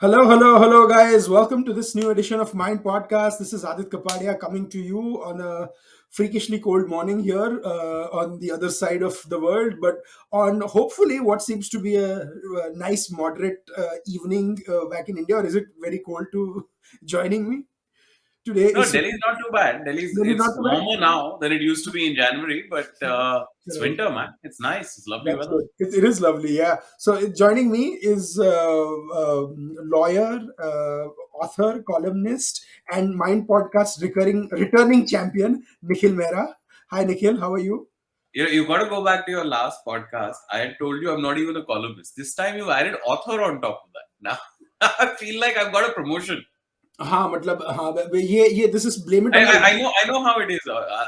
Hello, guys. Welcome to this new edition of Mind Podcast. This is Aadit Kapadia coming to you on a freakishly cold morning here on the other side of the world, but on hopefully what seems to be a nice, moderate evening back in India. Or is it very cold to joining me today? No, Delhi's not too bad. Delhi's Really not it's too bad. warmer now than it used to be in January, but it's Right. winter, man. It's nice. It's lovely That's weather. good. It is lovely, yeah. So joining me is lawyer, author, columnist, and Mind Podcast returning champion Nikhil Mehra. Hi, Nikhil. How are you? You got to go back to your last podcast. I had told you I'm not even a columnist. This time you added author on top of that. Now I feel like I've got a promotion. हाँ मतलब हाँ ये this is blame it I, on the I, I know I know how it is.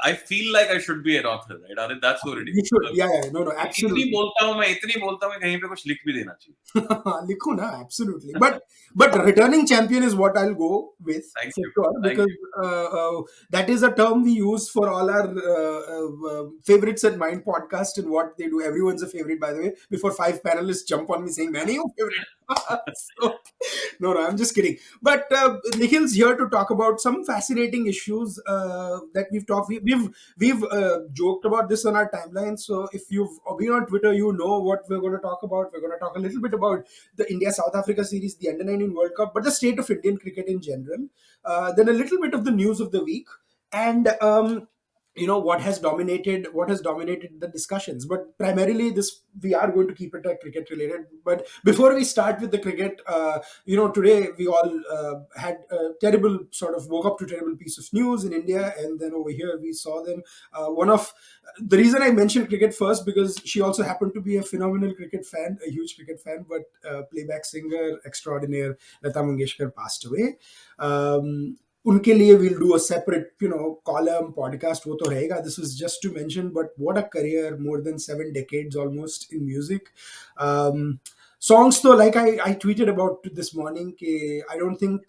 I feel like I should be an author, right? Arif, that's what it is. you should yeah no इतनी absolutely. बोलता हूँ मैं इतनी बोलता हूँ मैं कहीं पे कुछ लिख भी देना चाहिए. लिखो ना absolutely but returning champion is what I'll go with Thank for you, sure thank because you. that is a term we use for all our favorites at Mind Podcast and what they do. Everyone's a favorite, by the way. Before five panelists jump on me saying, "Man, you favorite." So, no, I'm just kidding. But Nikhil's here to talk about some fascinating issues that we've talked. We've joked about this on our timeline. So if you've been on Twitter, you know what we're going to talk about. We're going to talk a little bit about the India South Africa series, the Under 19 World Cup, but the state of Indian cricket in general. Then a little bit of the news of the week, and what has dominated the discussions. But primarily, this we are going to keep it cricket related. But before we start with the cricket, today we all had a terrible sort of woke up to terrible piece of news in India, and then over here we saw them. One of the reason I mentioned cricket first because she also happened to be a phenomenal cricket fan, a huge cricket fan, but playback singer extraordinaire Lata Mangeshkar passed away. उनके लिए we'll do a separate column podcast वो तो रहेगा. This was just to mention, but what a career, more than 7 decades almost in music. Songs though, like I tweeted about this morning I don't think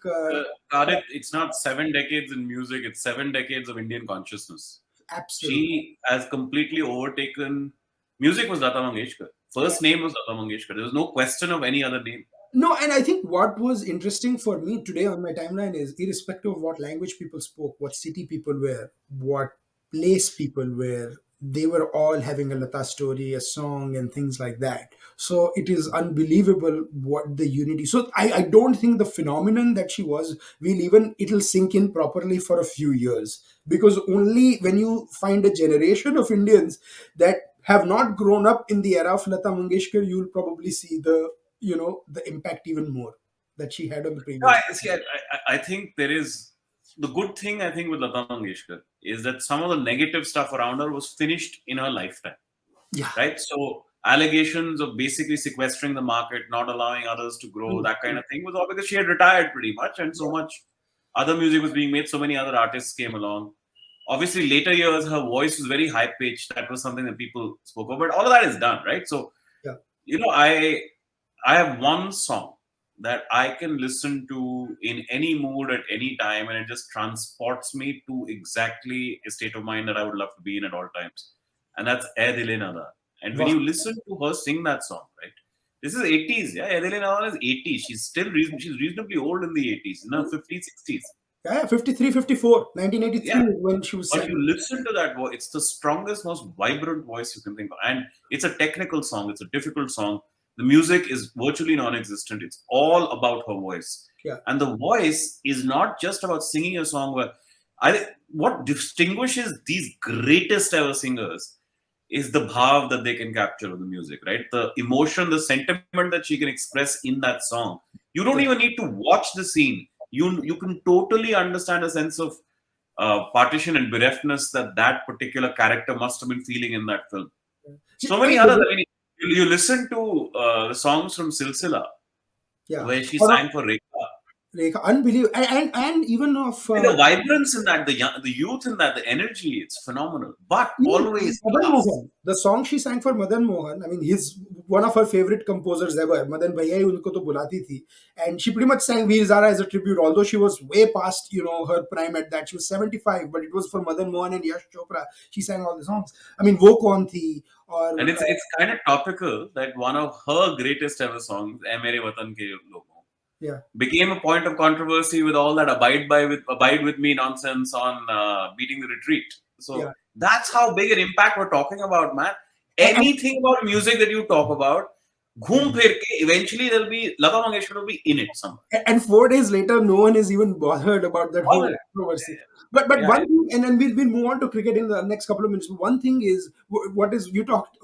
Aadit, it's not 7 decades in music, it's 7 decades of Indian consciousness. absolutely. She has completely overtaken. Music was Lata Mangeshkar. Yeah. First name was Lata Mangeshkar. There was no question of any other name. No, and I think what was interesting for me today on my timeline is irrespective of what language people spoke, what city people were, what place people were, they were all having a Lata story, a song, and things like that. So it is unbelievable what the unity. So I don't think the phenomenon that she was will even it'll sink in properly for a few years. Because only when you find a generation of Indians that have not grown up in the era of Lata Mangeshkar, you'll probably see the impact even more that she had on the No, previous. I think there is the good thing. I think with Lata Mangeshkar is that some of the negative stuff around her was finished in her lifetime, Yeah. right? So allegations of basically sequestering the market, not allowing others to grow, that kind of thing was all because she had retired pretty much, and so much other music was being made. So many other artists came along. Obviously, later years, her voice was very high pitched. That was something that people spoke of, but all of that is done, right? So Yeah. I have one song that I can listen to in any mood at any time, and it just transports me to exactly a state of mind that I would love to be in at all times. And that's Ae Dile Nada. And when Wow. you listen to her sing that song, right? This is 80s, yeah. Ae Dile Nada is 80s. She's reasonably old in the 80s, in her 50s, 60s. Yeah, 53, 54, Yeah. 1983 is when she was But sang. you listen to that voice, it's the strongest, most vibrant voice you can think of. And it's a technical song, it's a difficult song. The music is virtually non existent. It's all about her voice. Yeah. And the voice is not just about singing a song where what distinguishes these greatest ever singers is the bhav that they can capture with the music, right? The emotion, the sentiment that she can express in that song. You don't Yeah. even need to watch the scene. You can totally understand a sense of partition and bereftness that particular character must have been feeling in that film. So I many mean, others. I mean, you listen to the songs from Silsila yeah. where she Or sang for Rekha. Rekha, unbelievable. And even of And the vibrance in that, the youth in that, the energy, it's phenomenal. But even always Madan class. Mohan, the song she sang for Madan Mohan, I mean, he's one of her favorite composers ever. Madan Bhaiya hi unko to bulati thi. And she pretty much sang Veer Zara as a tribute, although she was way past, her prime at that. She was 75, but it was for Madan Mohan and Yash Chopra. She sang all the songs. I mean, Wo Kaun Thi, or And it's kind of topical that one of her greatest ever songs, "Ae Mere Watan Ke Logon," Yeah, became a point of controversy with all that abide with me nonsense on beating the retreat. yeah. So that's how big an impact we're talking about, man. And Anything about music that you talk about, yeah. घूम फिर के eventually there'll be Lata Mangeshkar will be in it somewhere. And 4 days later, no one is even bothered about that All whole right. controversy. But Yeah, one thing, and then we'll move on to cricket in the next couple of minutes. One thing is what is you talked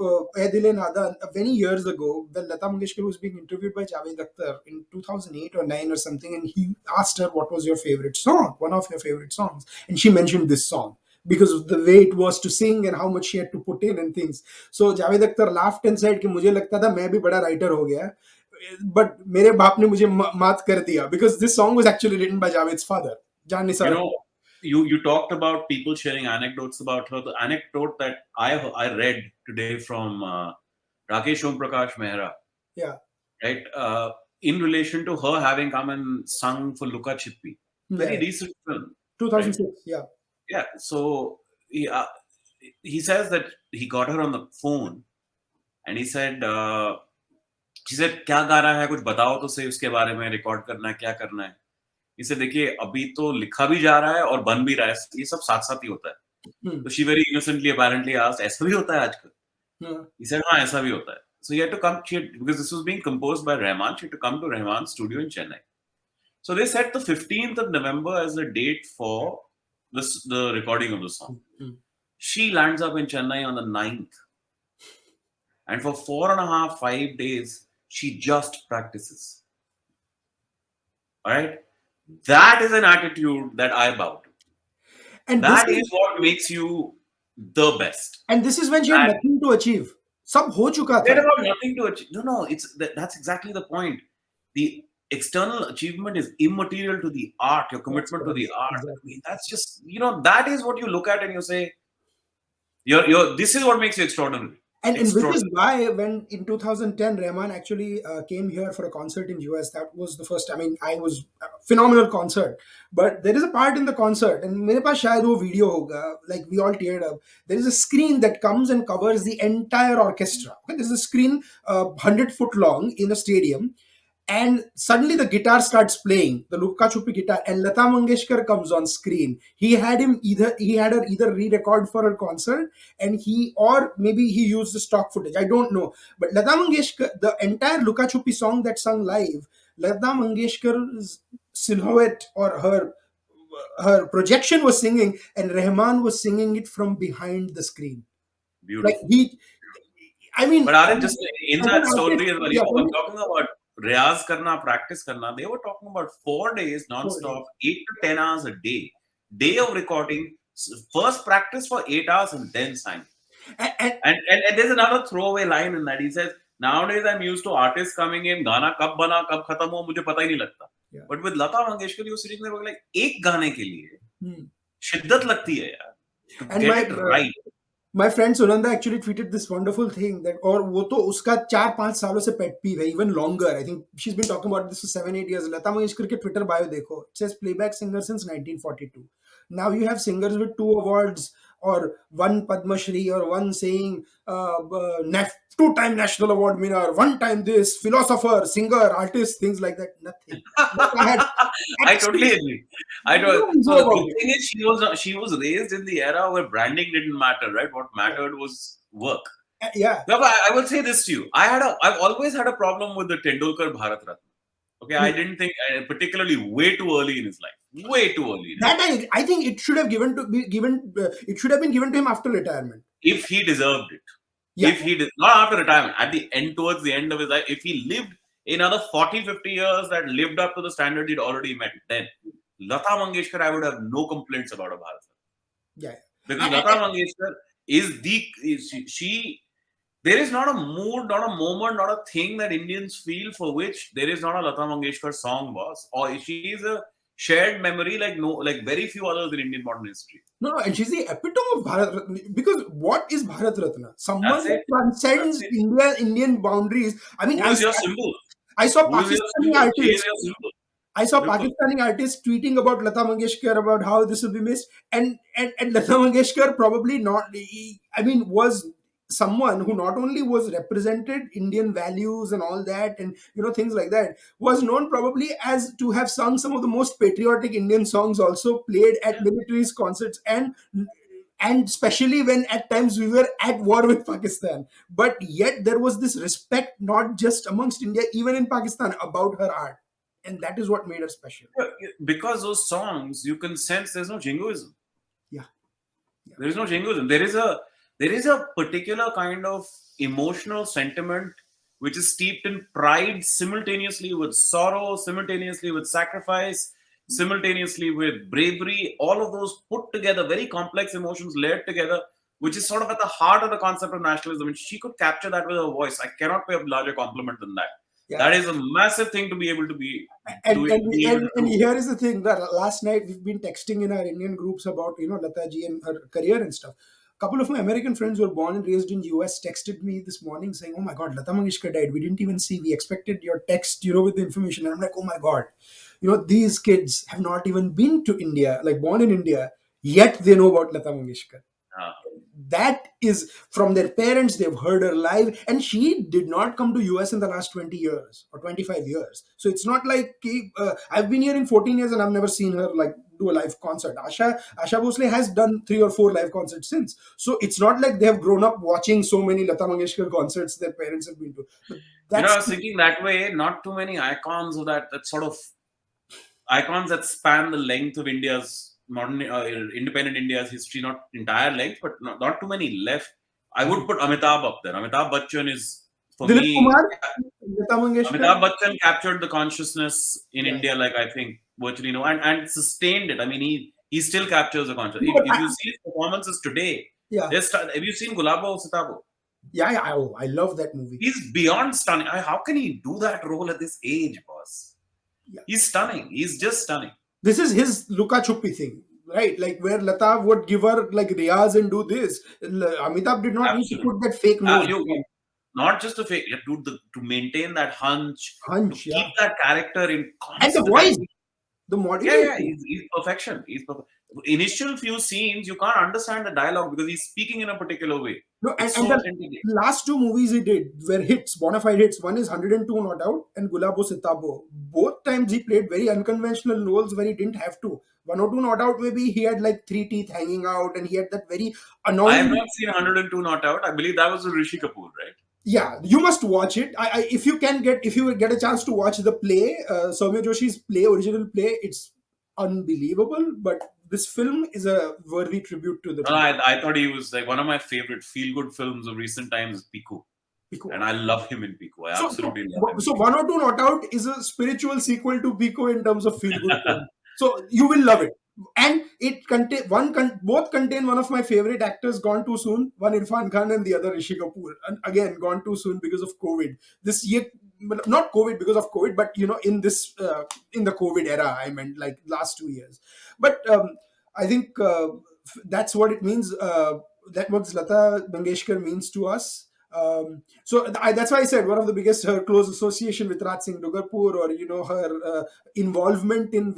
Adil and Ada many years ago when Lata Mangeshkar was being interviewed by Javed Akhtar in 2008 or 9 or something, and he asked her what was your favorite song, one of your favorite songs, and she mentioned this song because of the way it was to sing and how much she had to put in and things. So Javed Akhtar laughed and said कि मुझे लगता था मैं भी बड़ा writer हो गया, but मेरे बाप ने मुझे मात कर दिया because this song was actually written by Javed's father, Jan you Nisar. know, you talked about people sharing anecdotes about her. The anecdote that I read today from Rakesh Om Prakash Mehra, Yeah, right? In relation to her having come and sung for Luka Chippi, very yeah, recent film, right? 2006. Yeah, Yeah. So he says that he got her on the phone and he said, she said, क्या गा रहा है कुछ बताओ तो सही उसके बारे में रिकॉर्ड करना है क्या करना है इसे देखिए अभी तो लिखा भी जा रहा है और बन भी रहा है ये सब साथ साथ ही होता है hmm. तो she very innocently apparently asked ऐसा भी होता है आजकल Yeah. he said हाँ ऐसा भी होता है so he had to come because this was being composed by Rahman she had to come to Rahman's studio in Chennai so they set the 15th of November as the date for the recording of the song Hmm. she lands up in Chennai on the 9th and for 4.5 5 days she just practices all right that is an attitude that I bow to And this that is is what makes you the best and this is when she had that nothing to achieve. सब हो चुका forget था. about nothing to achieve. No, that's exactly the point. The external achievement is immaterial to the art, your That's commitment to correct. the art. I Exactly. mean, that's just that is what you look at and you say, you're this is what makes you extraordinary. And which is Extraordinary. why when in 2010 Rahman actually came here for a concert in US, that was the first. I mean, I was phenomenal concert. But there is a part in the concert, and मेरे पास शायद वो video होगा. Like we all teared up. There is a screen that comes and covers the entire orchestra. Okay, there's a screen 100 foot long in a stadium, and suddenly the guitar starts playing the Luka Chupi guitar, and Lata Mangeshkar comes on screen. He had her either re-record for her concert, and or maybe he used the stock footage. I don't know, but Lata Mangeshkar, the entire Luka Chupi song that sung live, Lata Mangeshkar's silhouette or her projection was singing, and Rahman was singing it from behind the screen. Like Beautiful. he, I mean, But are just in as an that artist, story as well, yeah, tell I'm me. talking about Riyaz karna, practice karna. They were talking about 4 days 4 non-stop, days. 8 to 10 hours a day. Day of recording, first practice for 8 hours and then sang. And And there's another throwaway line in that. He says, nowadays I'm used to artists coming in, गाना कब बना कब खत्म हो मुझे पता ही नहीं लगता. yeah. But with Lata Mangeshkar, you're sitting there like एक गाने के लिए Hmm. शिद्दत लगती है यार. To And get it right. my friend Sunanda actually tweeted this wonderful thing that और वो तो उसका 4-5 सालों से pet peeve है, even longer. I think she's been talking about this for 7-8 years. Lata Mangeshkar के Twitter bio देखो. It says playback singer since 1942. Now you have singers with 2 awards or one Padma Shri or one saying two-time national award winner, one-time this, philosopher, singer, artist, things like that. Nothing. Lata had I totally absolutely agree. I no don't. ego So the about good it. thing is she was raised in the era where branding didn't matter, right? What Yeah. mattered was work. Yeah. Now, but I will say this to you. I've always had a problem with the Tendulkar Bharat Ratna. Okay, I didn't think, particularly way too early in his life. Way too early in his That life. I think it should have it should have been given to him after retirement. If he deserved it. Yeah, If he did not after retirement, at the end, towards the end of his life, if he lived another 40, 50 years that lived up to the standard he'd already met, then Lata Mangeshkar, I would have no complaints about a Bharat. yeah. Because And, Lata Mangeshkar she there is not a mood, not a moment, not a thing that Indians feel for which there is not a Lata Mangeshkar song was. Or she is a shared memory like very few others in Indian modern history. no, and she's the epitome of Bharat Ratna. Because what is Bharat Ratna? Someone That's that it. That's transcends it. Indian boundaries. I mean, Who is your symbol? I saw Who is your Pakistani symbol? She is artists. your symbol. I saw Simple. Pakistani artists tweeting about Lata Mangeshkar about how this will be missed, and Lata Mangeshkar probably not. I mean, was someone who not only was represented Indian values and all that, and things like that, was known probably as to have sung some of the most patriotic Indian songs, also played at military's concerts, and especially when at times we were at war with Pakistan. But yet there was this respect, not just amongst India, even in Pakistan, about her art. And that is what made her special. Because those songs, you can sense there's no jingoism. Yeah, yeah, There is no jingoism. There is a particular kind of emotional sentiment which is steeped in pride, simultaneously with sorrow, simultaneously with sacrifice, simultaneously with bravery. All of those put together, very complex emotions layered together, which is sort of at the heart of the concept of nationalism. And she could capture that with her voice. I cannot pay a larger compliment than that. yeah. That is a massive thing to be able to be and to and, be able and to and do. here is the thing, that last night we've been texting in our Indian groups about Lata ji and her career and stuff. A couple of my American friends who were born and raised in US texted me this morning saying, "Oh my God, Lata Mangeshkar died. We didn't even see. We expected your text, with the information." And I'm like, "Oh my God, these kids have not even been to India, like born in India, yet they know about Lata Mangeshkar." Uh, That is from their parents. They've heard her live, and she did not come to US in the last 20 years or 25 years. So it's not like I've been here in 14 years and I've never seen her like do a live concert. Asha Bhosle has done 3 or 4 live concerts since. So it's not like they have grown up watching so many Lata Mangeshkar concerts their parents have been to. But I that's was thinking that way. Not too many icons of that sort of icons that span the length of India's modern independent India's history, not entire length, but not too many left. I would put Amitabh up there. Amitabh Bachchan is, for Dilip me, Kumar, Lata Mangeshkar. Amitabh Bachchan captured the consciousness in Yeah. India, like I think virtually no, and sustained it. I mean, he still captures the conscious. No, If you see his performances today, yeah. have you seen Gulabo Sitabo? Yeah, yeah. Oh, I love that movie. He's beyond stunning. How can he do that role at this age, boss? Yeah. He's stunning. He's just stunning. This is his Luka Chuppi thing, right? Like where Lata would give her like Riyaz and do this. Amitabh did not need to Absolutely. put that fake nose. Not just to fake, to maintain that hunch, to Hunch, keep yeah. that character in And the constant. I voice, mean, the yeah, yeah, modulation. he's perfection. He's perfect. Initial few scenes, you can't understand the dialogue because he's speaking in a particular way. No, It's and so the authentic. last two movies he did were hits, bona fide hits. One is 102 Not Out and Gulabo Sitabo. Both times he played very unconventional roles where he didn't have to. 102 Not Out, maybe he had like 3 teeth hanging out and he had that very I have annoying. not seen 102 Not Out. I believe that was with Rishi Kapoor, right? Yeah, you must watch it. If you get a chance to watch the play, Soumya Joshi's play, original play, it's unbelievable. But this film is a worthy tribute to the No, people. I thought he was like one of my favorite feel good films of recent times is Piku. Pico. And I love him in Piku. I So, so, absolutely love him in so Piku. 102 Not Out is a spiritual sequel to Pico in terms of feel good film. So you will love it. And it contain both contain one of my favorite actors gone too soon. One Irfan Khan and the other Rishi Kapoor. And again, gone too soon because of COVID. This year, not COVID because of COVID, but in this in the COVID era, I meant like last 2 years. But I think that's what it means. That what Lata Mangeshkar means to us. That's why I said one of the biggest her close association with Raj Singh Dugarpur, or her involvement in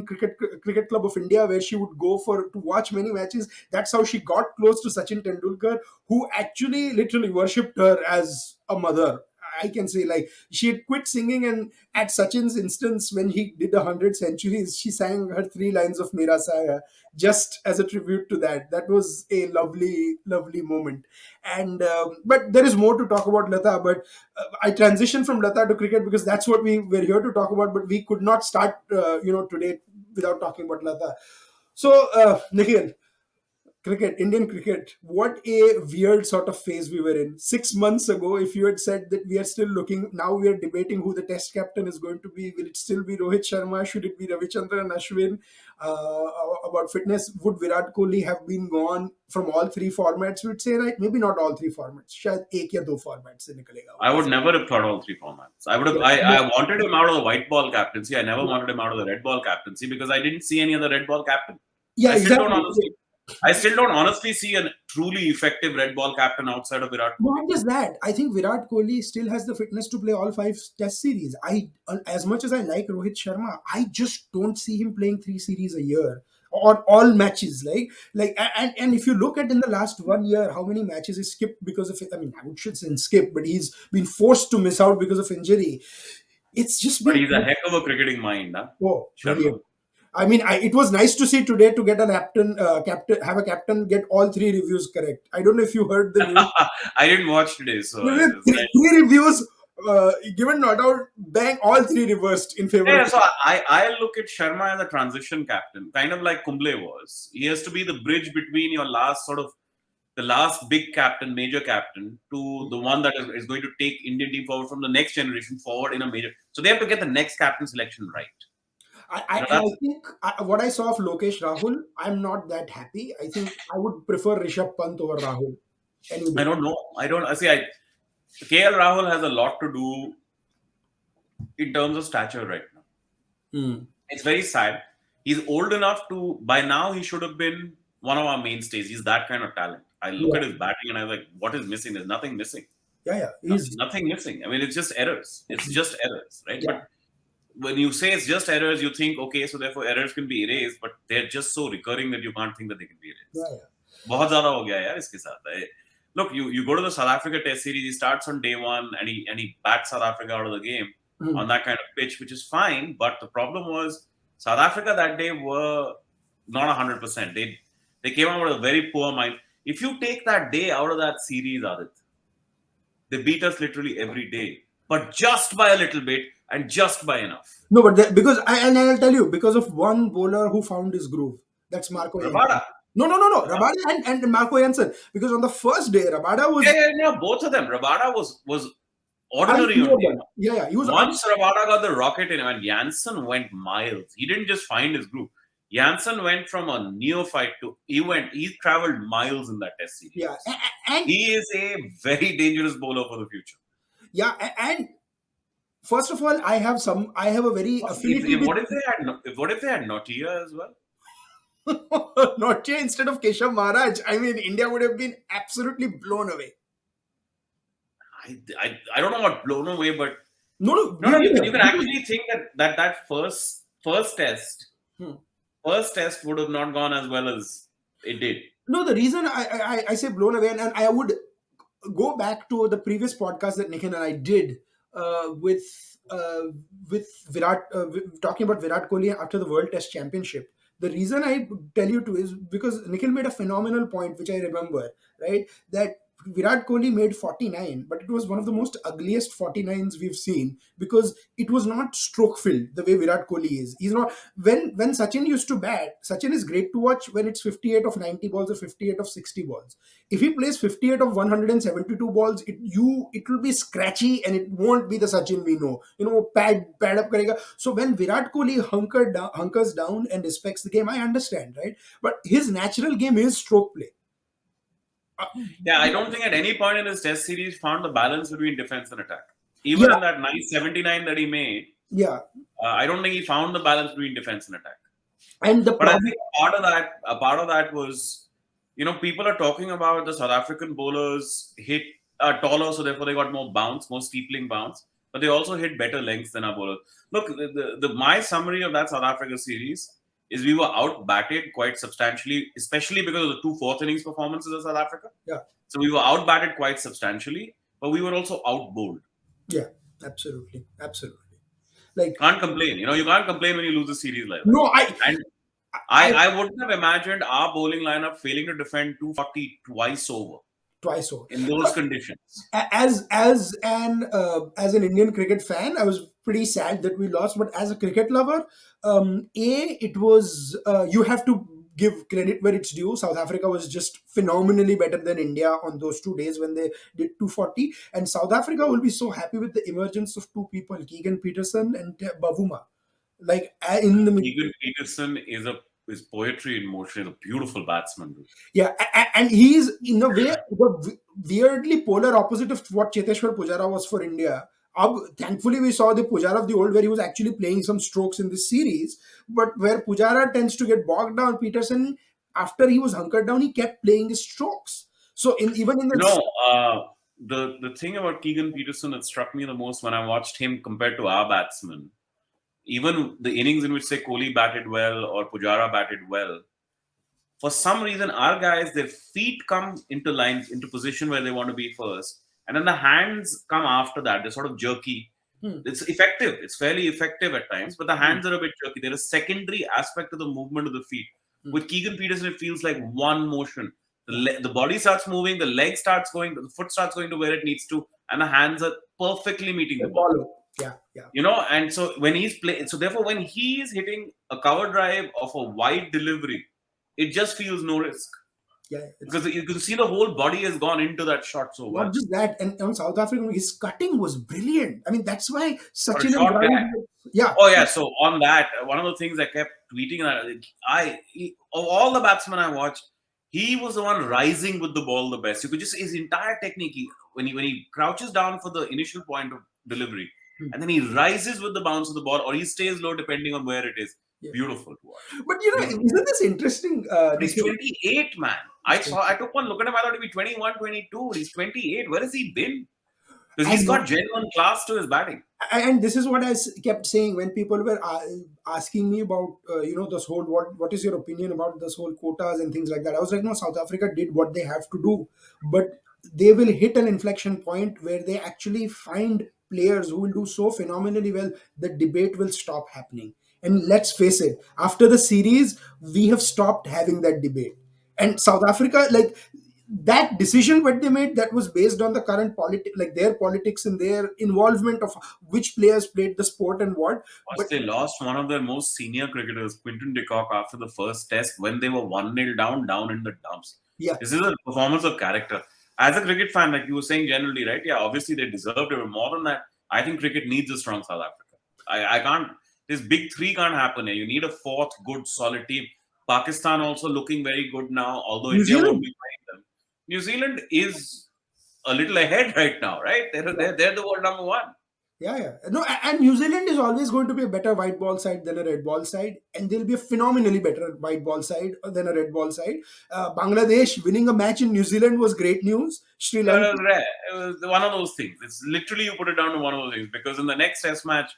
cricket club of India, where she would go for to watch many matches. That's how she got close to Sachin Tendulkar, who actually literally worshipped her as a mother. I can say, like, she had quit singing, and at Sachin's instance, when he did 100 centuries, she sang her 3 lines of Mera Saya just as a tribute to that. That was a lovely, lovely moment. And but there is more to talk about Lata. But I transitioned from Lata to cricket because that's what we were here to talk about. But we could not start, today without talking about Lata. So, Nikhil, cricket, Indian cricket, what a weird sort of phase we were in. 6 months ago, if you had said that we are still looking, now we are debating who the test captain is going to be. Will it still be Rohit Sharma? Should it be Ravichandran Ashwin? About fitness, would Virat Kohli have been gone from all 3 formats? We'd say, right? Maybe not all 3 formats. शायद एक या दो formats से निकलेगा वो I would ऐसा. never have thought all three formats. I would have. Yeah. I wanted him out of the white ball captaincy. I never Yeah. wanted him out of the red ball captaincy because I didn't see any other red ball captain. Yeah, I still don't exactly. honestly. I still don't honestly see a truly effective red ball captain outside of Virat Kohli. Not just that, I think Virat Kohli still has the fitness to play all 5 Test series. As much as I like Rohit Sharma, I just don't see him playing 3 series a year. on all matches, and if you look at in the last 1 year, how many matches he skipped because of it. I mean, I should say skip, but he's been forced to miss out because of injury. It's just But been he's a heck of a cricketing mind, huh? oh Sharma. brilliant. I mean, it was nice to see today to get a have a captain get all three reviews correct. I don't know if you heard the news. I didn't watch today, so There were it's like, three reviews given, not out, bang, all three reversed in favor of. yeah. So I look at Sharma as a transition captain, kind of like Kumble was. He has to be the bridge between your last sort of the last big captain, major captain, to the one that is going to take Indian team forward from the next generation forward in a major. So they have to get the next captain selection right. And I That's think what I saw of Lokesh Rahul, I'm not that happy. I think I would prefer Rishabh Pant over Rahul any I day. don't know. I don't. I see. KL Rahul has a lot to do in terms of stature right now. Hmm. It's very sad. He's old enough to, by now, he should have been one of our mainstays. He's that kind of talent. I look Yeah, at his batting and I'm like, what is missing? There's nothing missing. yeah, yeah. He's Nothing missing. I mean, it's just errors. It's just errors, right? yeah, But when you say it's just errors, you think, okay, so therefore errors can be erased, but they're just so recurring that you can't think that they can be yeah, erased. yeah. बहुत ज़्यादा हो गया यार इसके साथ. Look, you go to the South Africa Test series. He starts on day one and he bats South Africa out of the game Hmm. on that kind of pitch, which is fine. But the problem was South Africa that day were not 100%. They came out with a very poor mind. If you take that day out of that series, Adit, they beat us literally every day, but just by a little bit and just by enough. No, but because and I'll tell you, because of one bowler who found his groove. That's Marco Jansen. Rabada. No. Rabada and Marco Jansen. Because on the first day, Rabada Yeah, was yeah, yeah, both of them. Rabada was I ordinary flew on day them. one. Yeah, yeah. He was Once Rabada got the rocket in him, and Janssen went miles. He didn't just find his groove. Janssen went from a neophyte to he traveled miles in that test yeah, series. and He is a very dangerous bowler for the future. yeah, and first of all, I have a very affinity with What if they had what if they had Notia as well? Notche instead of Keshav Maharaj. I mean, India would have been absolutely blown away. I don't know what blown away, but No, no, no, we no, would you have. can actually think that Hmm. first test would have not gone as well as it did. No, the reason I say blown away, and I would go back to the previous podcast that Nikhil and I did with Virat, talking about Virat Kohli after the World Test Championship. The reason I tell you to is because Nikhil made a phenomenal point, which I remember, right? That Virat Kohli made 49, but it was one of the most ugliest 49s we've seen because it was not stroke filled the way Virat Kohli is. He's not when Sachin used to bat. Sachin is great to watch when it's 58 of 90 balls or 58 of 60 balls. If he plays 58 of 172 balls, it will be scratchy and it won't be the Sachin we know. Pad up karega. So when Virat Kohli hunkers down and respects the game, I understand, right? But his natural game is stroke play. Uh, Yeah, I don't think at any point in his test series found the balance between defense and attack. Even yeah, in that nice 79 that he made, yeah, I don't think he found the balance between defense and attack. and the But I problem, think a part of that was, people are talking about the South African bowlers hit taller, so therefore they got more bounce, more steepling bounce, but they also hit better lengths than our bowlers. Look, my summary of that South Africa series is we were out batted quite substantially, especially because of the two fourth innings performances of South Africa. yeah, So we were out batted quite substantially, but we were also out bowled. yeah, absolutely, absolutely. Like Can't complain. You can't complain when you lose a series like that. no, And I I wouldn't have imagined our bowling lineup failing to defend 240 twice over twice over. in those conditions. As an Indian cricket fan, I was pretty sad that we lost. But as a cricket lover, it was you have to give credit where it's due. South Africa was just phenomenally better than India on those 2 days when they did 240, and South Africa will be so happy with the emergence of two people, Keegan Peterson and Bavuma. Like in the Egan Peterson is poetry in motion. He's a beautiful batsman. Dude. Yeah, and he's in a way the weirdly polar opposite of what Cheteshwar Pujara was for India. Thankfully, we saw the Pujara of the old where he was actually playing some strokes in this series. But where Pujara tends to get bogged down, Peterson, after he was hunkered down, he kept playing his strokes. So even in You the know, the thing about Keegan Peterson that struck me the most when I watched him compared to our batsmen even the innings in which say Kohli batted well or Pujara batted well, for some reason our guys, their feet come into line, into position where they want to be first, and then the hands come after that. They're sort of jerky. Hmm. It's effective. It's fairly effective at times, but the Hmm. hands are a bit jerky. There is secondary aspect to the movement of the feet. Hmm. With Keegan Peterson, it feels like one motion. Yeah. The body starts moving, the leg starts going, the foot starts going to where it needs to, and the hands are perfectly meeting They the ball. follow. Yeah. Yeah. And so when he's playing, so therefore when he's hitting a cover drive of a wide delivery, it just feels no risk Yeah. It's because you can see the whole body has gone into that shot so well. not just that, and on South Africa, his cutting was brilliant. I mean, that's why For a Sachin and short guy. Dravid. Yeah. Oh yeah. So on that, one of the things I kept tweeting, of all the batsmen I watched, he was the one rising with the ball the best. You could just his entire technique. When he crouches down for the initial point of delivery, Hmm. and then he rises with the bounce of the ball, or he stays low depending on where it is. Yeah. Beautiful to watch. But Beautiful. isn't this interesting, But he's Nikhil? 28, man. I took one look at him. I thought he'd be 21, 22. He's 28. Where has he been? Because I he's know. got genuine class to his batting. And this is what I kept saying when people were asking me about this whole what is your opinion about this whole quotas and things like that. I was like, no, South Africa did what they have to do, but they will hit an inflection point where they actually find players who will do so phenomenally well, the debate will stop happening. And let's face it, after the series we have stopped having that debate. And South Africa, like, that decision what they made, that was based on the current like their politics and their involvement of which players played the sport and what. Plus, But they lost one of their most senior cricketers, Quinton de Kock, after the first test when they were 1-0 down in the dumps. yeah, This is a performance of character. As a cricket fan, like you were saying generally, right? Yeah, obviously they deserved it. But more than that, I think cricket needs a strong South Africa. I can't, this big three can't happen here. You need a fourth good, solid team. Pakistan also looking very good now, although New India won't Zealand. be playing them. New Zealand is a little ahead right now, right? Yeah, They're the world number one. yeah. No, and New Zealand is always going to be a better white ball side than a red ball side, and they'll be a phenomenally better white ball side than a red ball side. Bangladesh winning a match in New Zealand was great news. Sri It Lanka. was rare. It was one of those things. It's literally you put it down to one of those things because in the next test match,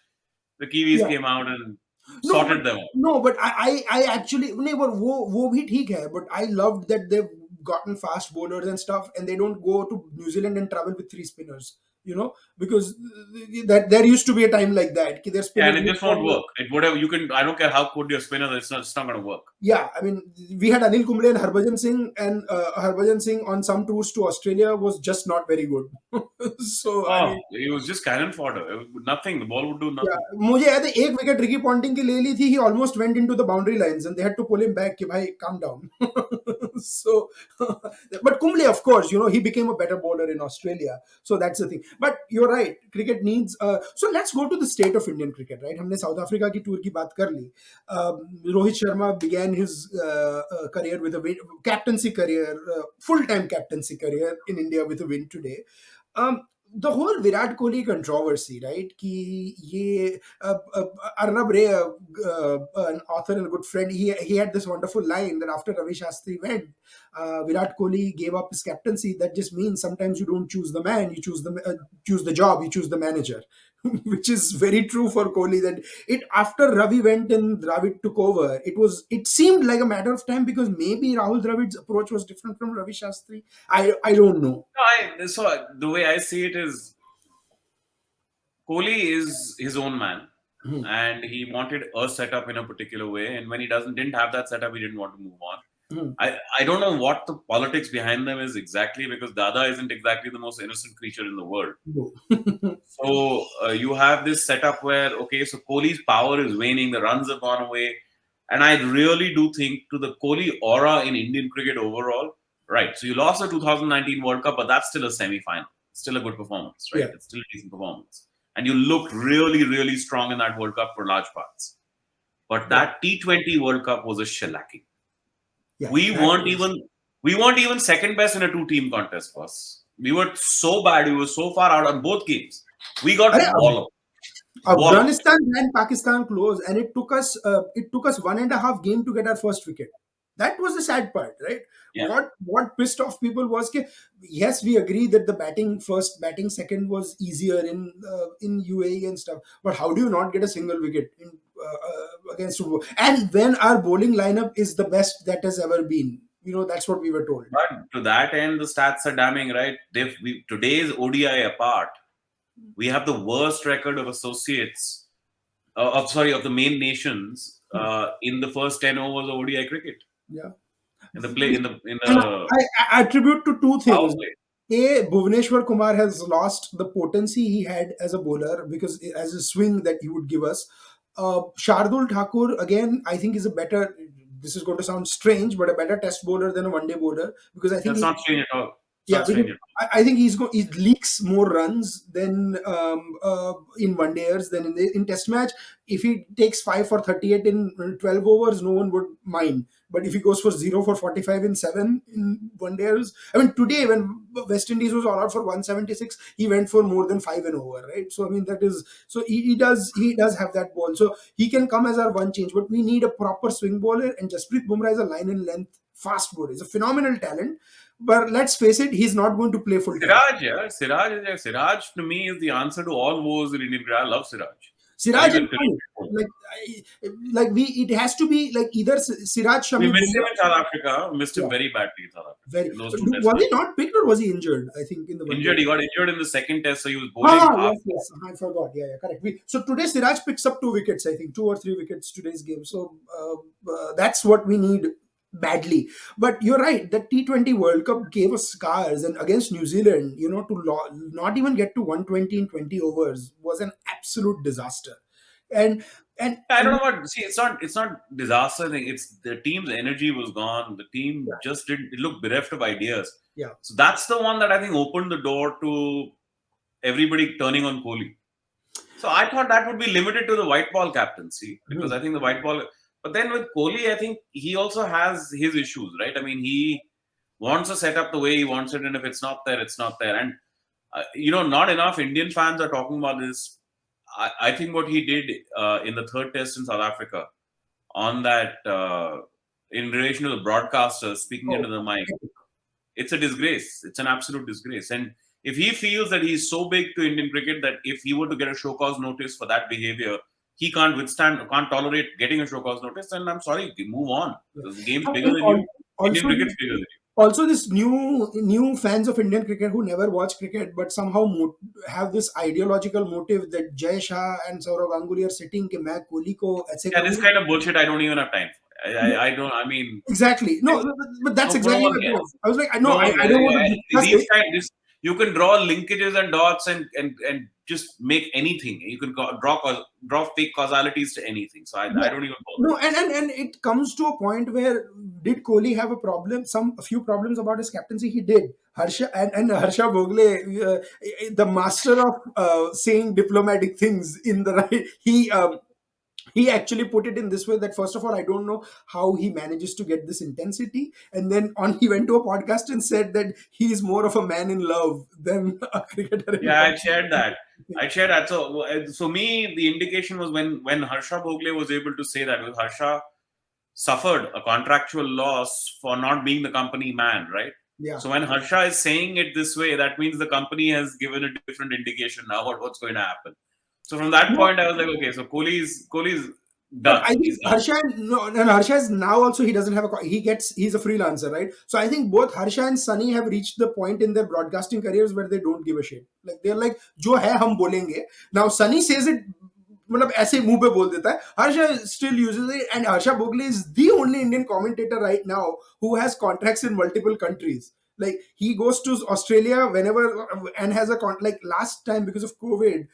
the Kiwis Yeah. came out and No, but sorted them out. I actually नहीं, but वो भी ठीक है, but I loved that they've gotten fast bowlers and stuff, and they don't go to New Zealand and travel with three spinners, because that there used to be a time like that कि their Yeah, spinners and it would just won't come. work. It whatever you can. I don't care how good your spinner is. It's not going to work. Yeah, I mean, we had Anil Kumble and Harbhajan Singh, and Harbhajan Singh on some tours to Australia was just not very good. So I Oh, mean, it was just cannon fodder. Nothing. The ball would do yeah, nothing. मुझे याद है एक wicket Ricky Ponting की ले ली थी. He almost went into the boundary lines and they had to pull him back कि भाई calm down. So but Kumble, of course, he became a better bowler in Australia, so that's the thing. But you're right, cricket needs so let's go to the state of Indian cricket, right? हमने south Africa की tour की बात कर ली. Rohit Sharma began his career with a win, captaincy career, full-time captaincy career in India with a win today. um, the whole Virat Kohli controversy, right? कि ये Arnab Ray, an author and a good friend, he had this wonderful line that after Ravi Shastri went, Virat Kohli gave up his captaincy. That just means sometimes you don't choose the man, you choose the job, you choose the manager, which is very true for Kohli. That it after Ravi went and Dravid took over, it seemed like a matter of time because maybe Rahul Dravid's approach was different from Ravi Shastri. I don't know. No, so the way I see it is Kohli is his own man, Hmm. and he wanted a setup in a particular way. And when he didn't have that setup, he didn't want to move on. Hmm. I don't know what the politics behind them is exactly because Dada isn't exactly the most innocent creature in the world. No. So you have this setup where okay, so Kohli's power is waning, the runs have gone away, and I really do think to the Kohli aura in Indian cricket overall. Right, so you lost the 2019 World Cup, but that's still a semi-final, still a good performance, right? Yeah. It's still a decent performance, and you looked really, really strong in that World Cup for large parts. But that T20 World Cup was a shellacking. Yeah, We that weren't was- even we weren't even second best in a two-team contest, boss. We were so bad. We were so far out on both games. We got अरे, walloped. Walloped. Afghanistan ran Pakistan close, and it took us 1.5 game to get our first wicket. That was the sad part, right? Yeah. What pissed off people was ke, yes, we agree that the batting first, batting second was easier in UAE and stuff, but how do you not get a single wicket in against, and when our bowling lineup is the best that has ever been, that's what we were told. But to that end, the stats are damning, right? Today's ODI apart, we have the worst record of associates, of the main nations Hmm. in the first 10 overs of ODI cricket. Yeah. In the play, in And the I attribute to two power things. play. A, Bhuvneshwar Kumar has lost the potency he had as a bowler, because as a swing that he would give us. Shardul Thakur, again, I think is a better, this is going to sound strange, but a better test bowler than a one day bowler, because I think That's he, not strange at all. It's yeah, not because strange at I think he leaks more runs than in one dayers than in test match. If he takes 5 for 38 in 12 overs, no one would mind. But if he goes for 0 for 45 in 7 in 1 dayers, I mean, today when West Indies was all out for 176, he went for more than 5 an over, right? So I mean, that is, so he does have that ball, so he can come as our one change. But we need a proper swing bowler, and Jasprit Bumrah is a line and length fast bowler. He's a phenomenal talent, but let's face it, he's not going to play full time. Siraj, yeah. Siraj to me is the answer to all woes in Indian cricket. I love Siraj. I Siraj think and we're Shami, terrific. like we, it has to be like either Siraj, We Shami, missed him Bumrah. in South Africa. We missed him Yeah, very badly in South Africa very. in those two test Was he matches. not picked or was he injured? I think in the one day. Injured, he got injured in the second test, so he was bowling Ah, half. yes, yes. I forgot. Yeah, yeah, correct. So today Siraj picks up 2 wickets, I think, 2 or 3 wickets today's game. So that's what we need badly. But you're right. The T20 World Cup gave us scars, and against New Zealand, to not even get to 120 in 20 overs was an absolute disaster. And and I don't and know what. See, it's not disaster thing. It's the team's energy was gone. The team yeah, just didn't. It looked bereft of ideas. yeah. So that's the one that I think opened the door to everybody turning on Kohli. So I thought that would be limited to the white ball captaincy because Hmm. I think the white ball. But then with Kohli, I think he also has his issues, right? I mean, he wants to set up the way he wants it, and if it's not there, it's not there. And not enough Indian fans are talking about this. I think what he did in the third test in South Africa on that in relation to the broadcasters speaking into Oh, the mic, it's a disgrace. It's an absolute disgrace. And if he feels that he's so big to Indian cricket that if he were to get a show cause notice for that behavior, he can't tolerate getting a show cause notice, then I'm sorry, move on. yeah. The game's bigger And than you. Indian also, cricket's bigger than you. also this new fans of Indian cricket who never watch cricket but somehow have this ideological motive that Jay Shah and Saurav Ganguly are sitting कि मैं कोहली को ऐसे Yeah, this करूंगा. kind of bullshit I don't even have time for. I don't. I mean, Exactly. No, but that's no exactly one my point. cares. I was like, I know, No I, one I cares. don't want to discuss These it. kind, this you can draw linkages and dots and just make anything. You can draw fake causalities to anything. So I Yeah. don't even bother. No, and it comes to a point where did Kohli have a problem? A few problems about his captaincy. He did. Harsha and Harsha Bhogle, the master of saying diplomatic things in the right. He actually put it in this way that first of all, I don't know how he manages to get this intensity, and then on he went to a podcast and said that he is more of a man in love than a cricketer in Yeah, love. I shared that. I shared that. So me, the indication was when Harsha Bhogle was able to say that because Harsha suffered a contractual loss for not being the company man, right? Yeah. So when Harsha is saying it this way, that means the company has given a different indication now about what's going to happen. So from that No, point, I was like, okay, so Kohli's but done. I He's think done. Harsha no, and Harsha is now also he doesn't have he's a freelancer, right? So I think both Harsha and Sunny have reached the point in their broadcasting careers where they don't give a shit. Like they're like, जो है हम बोलेंगे. Now Sunny says it मतलब ऐसे मुंह पे बोल देता है. Harsha still uses it, and Harsha Bhogle is the only Indian commentator right now who has contracts in multiple countries. Like he goes to Australia whenever and has like last time because of COVID,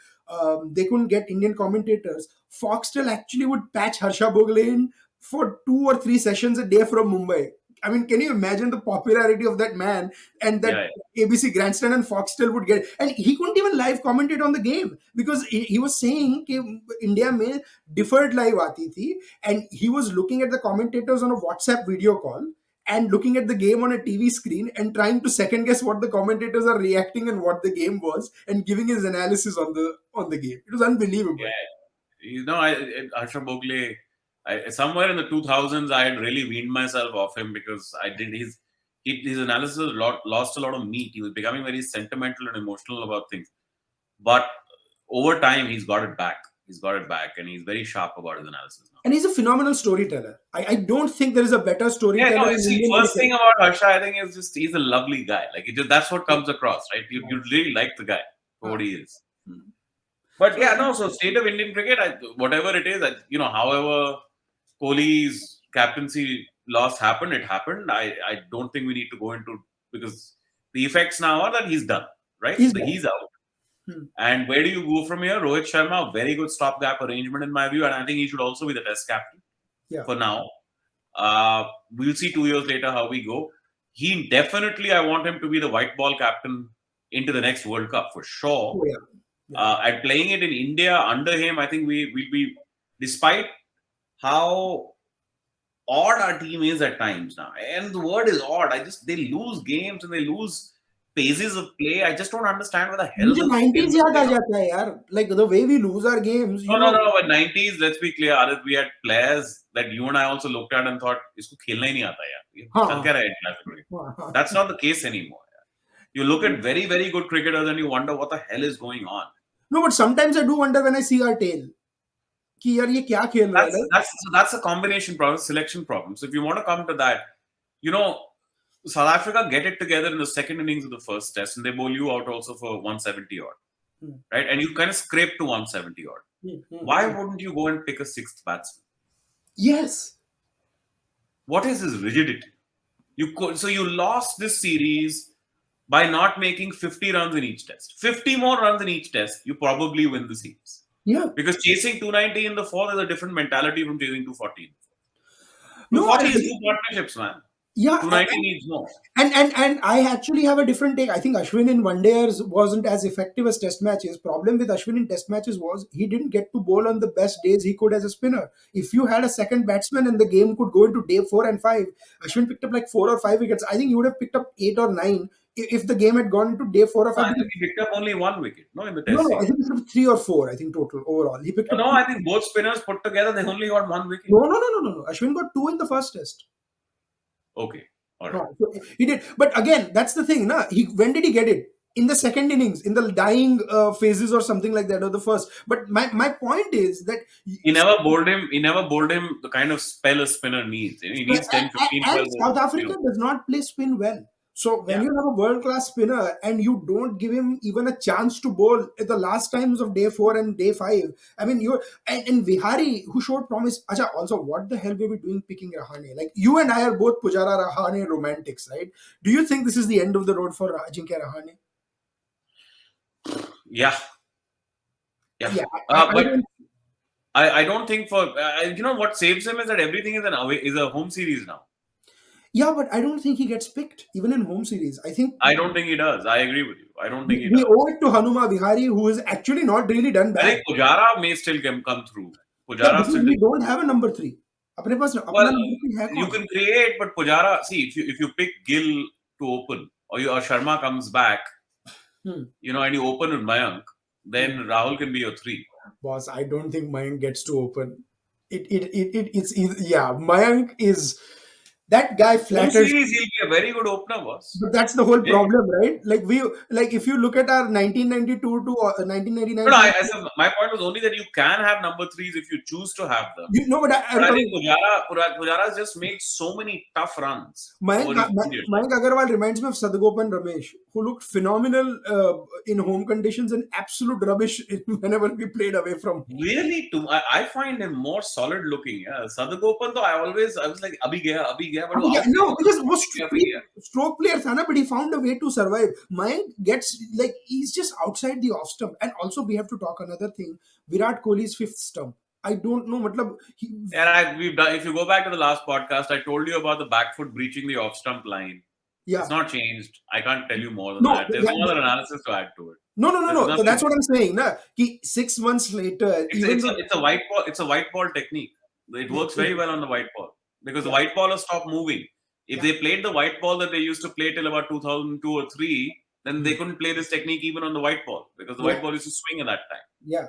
they couldn't get Indian commentators. Foxtel actually would patch Harsha Bhogle in for 2 or 3 sessions a day from Mumbai. I mean, can you imagine the popularity of that man and that Yeah, ABC Grandstand and Foxtel would get? And he couldn't even live commentate on the game because he was saying कि India में deferred live आती थी, and he was looking at the commentators on a WhatsApp video call and looking at the game on a TV screen and trying to second guess what the commentators are reacting and what the game was and giving his analysis on the game. It was unbelievable. yeah. Harsha Bhogle. Somewhere in the 2000s, I had really weaned myself off him because I did his analysis lost a lot of meat. He was becoming very sentimental and emotional about things. But over time, he's got it back. He's got it back, and he's very sharp about his analysis now. And he's a phenomenal storyteller. I don't think there is a better Yeah, storyteller no, in see, Indian first thing cricket. about Harsha, I think, is just he's a lovely guy. Like, that's what comes across, right? You really like the guy for what Ah, he is. hmm. But So yeah, no, so state of Indian cricket, whatever it is, however Kohli's captaincy loss happened, it happened. I don't think we need to go into, because the effects now are that he's done, right? he's So done. he's out. Hmm. And where do you go from here? Rohit Sharma, very good stopgap arrangement in my view, and I think he should also be the test captain Yeah. for now. We'll see 2 years later how we go. He definitely, I want him to be the white ball captain into the next World Cup for sure. Oh, yeah. Yeah. And playing it in India under him, I think we will be, despite how odd our team is at times now. And the word is odd. They lose games and they lose phases of play. I just don't understand where the hell मुझे the skill 90s is याद आ coming from. जाता है यार. Like the way we lose our games, No, no, no. But 90s, let's be clear, Aadit, we had players that you and I also looked at and thought, इसको खेलना ही नहीं आता यार. ये चल हाँ, क्या रहा है international cricket? हाँ, हाँ. That's not the case anymore. You look at very, very good cricketers and you wonder what the hell is going on. No, but sometimes I do wonder when I see our tail कि यार ये क्या खेल रहा है. Like, That's a combination problem, selection problem. So if you want to come to that, you know, South Africa get it together in the second innings of the first test, and they bowl you out also for 170 odd, hmm, right? And you kind of scrape to 170 odd. Why wouldn't you go and pick a sixth batsman? Yes. What is this rigidity? So you lost this series by not making 50 runs in each test. 50 more runs in each test, you probably win the series. Yeah. Because chasing 290 in the fourth is a different mentality from chasing 240. No, I 240 is agree. two partnerships, man. Yeah, 290 needs more. and I actually have a different take. I think Ashwin in one dayers wasn't as effective as test matches. Problem with Ashwin in test matches was he didn't get to bowl on the best days he could as a spinner. If you had a second batsman and the game could go into day 4 and 5, Ashwin picked up like 4 or 5 wickets. I think he would have picked up 8 or 9 if the game had gone into day 4 or 5. I think he picked up only one wicket, no, in the No, test no, I series. think he picked up 3 or 4. I think total overall he picked up No, two. I think both spinners put together, they only got one wicket. No, no, no, no, no, no. Ashwin got 2 in the first test. Okay, all right. No, so he did, but again, that's the thing, na. When did he get it? In the second innings, in the dying phases or something like that, or the first. But my point is that, He never bowled him. He never bowled him the kind of spell a spinner needs. He needs 10, 15, and 12 South overs. Africa does not play spin well. So when Yeah. you have a world class spinner and you don't give him even a chance to bowl at the last times of day 4 and day 5, I mean you and Vihari who showed promise. Acha, also what the hell were we doing picking Rahane? Like you and I are both Pujara Rahane romantics, right? Do you think this is the end of the road for Ajinkya Rahane? Yeah. Yeah. Yeah, I But don't. I don't think what saves him is that everything is a home series now. Yeah, but I don't think he gets picked even in home series. I think I don't think he does. I agree with you. I don't think he we does. owe it to Hanuma Vihari, who has actually not really done I bad. think Pujara may still come through. Yeah, Pujara because still. we don't have a number three. अपने पास अपना Well, number three है you कौन? can create, but Pujara. See, if you pick Gill to open, or Sharma comes back, Hmm. and you open with Mayank, then Rahul can be your 3. Boss, I don't think Mayank gets to open. Yeah, Mayank is that guy Home flatters. series, he'll be a very good opener, boss. But that's the whole Yeah. problem, right? Like if you look at our 1992 to 1999 No, team, my point was only that you can have number 3s if you choose to have them. you know, but But I think Pujara's just made so many tough runs over his period. Mayank Agarwal reminds me of Sadgopan Ramesh, who looked phenomenal in home conditions and absolute rubbish whenever we played away from home. Really, I find him more solid looking. Yeah, Sadagopan, though, I was like, abhi gaya, but Yeah, out no, because वो abhi gaya. stroke player था ना, but he found a way to survive. Mayank gets like he's just outside the off stump, and also we have to talk another thing. Virat Kohli's fifth stump. I don't know, matlab, And we've done. If you go back to the last podcast, I told you about the back foot breaching the off stump line. yeah, It's not changed. I can't tell you more than no, that. There's no other analysis to add to it. no, no, no, There's no. So that's nothing. what I'm saying, na. Ki 6 months later, even though It's a white ball. It's a white ball technique. It works very well on the white ball because the yeah, white ball has stopped moving. If yeah, they played the white ball that they used to play till about 2002 or 3, then they hmm, couldn't play this technique even on the white ball because the yeah, white ball used to swing at that time, yeah,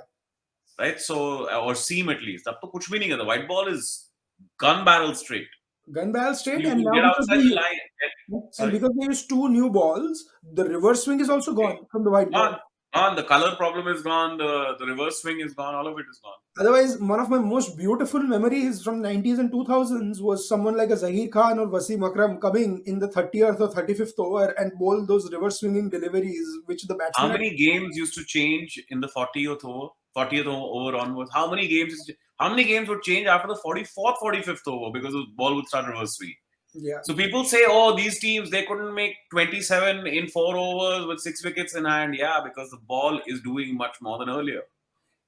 right? So or seam at least. Up to kuch bhi nahi hai. The white ball is gun barrel straight. gun barrel So straight, you and can now get because outside the line. Sorry, they use two new balls, the reverse swing is also gone from the white ball. gone, gone. The color problem is gone. The reverse swing is gone. All of it is gone. Otherwise, one of my most beautiful memories from 90s and 2000s was someone like a Zahir Khan or Wasim Akram coming in the 30th or 35th over and bowl those reverse swinging deliveries, which the How batsman had. many games used to change in the 40th over? 40th over onwards. How many games? How many games would change after the 44th, 45th over because the ball would start reverse swing? Yeah. So people say, oh, these teams, they couldn't make 27 in 4 overs with 6 wickets in hand. Yeah, because the ball is doing much more than earlier.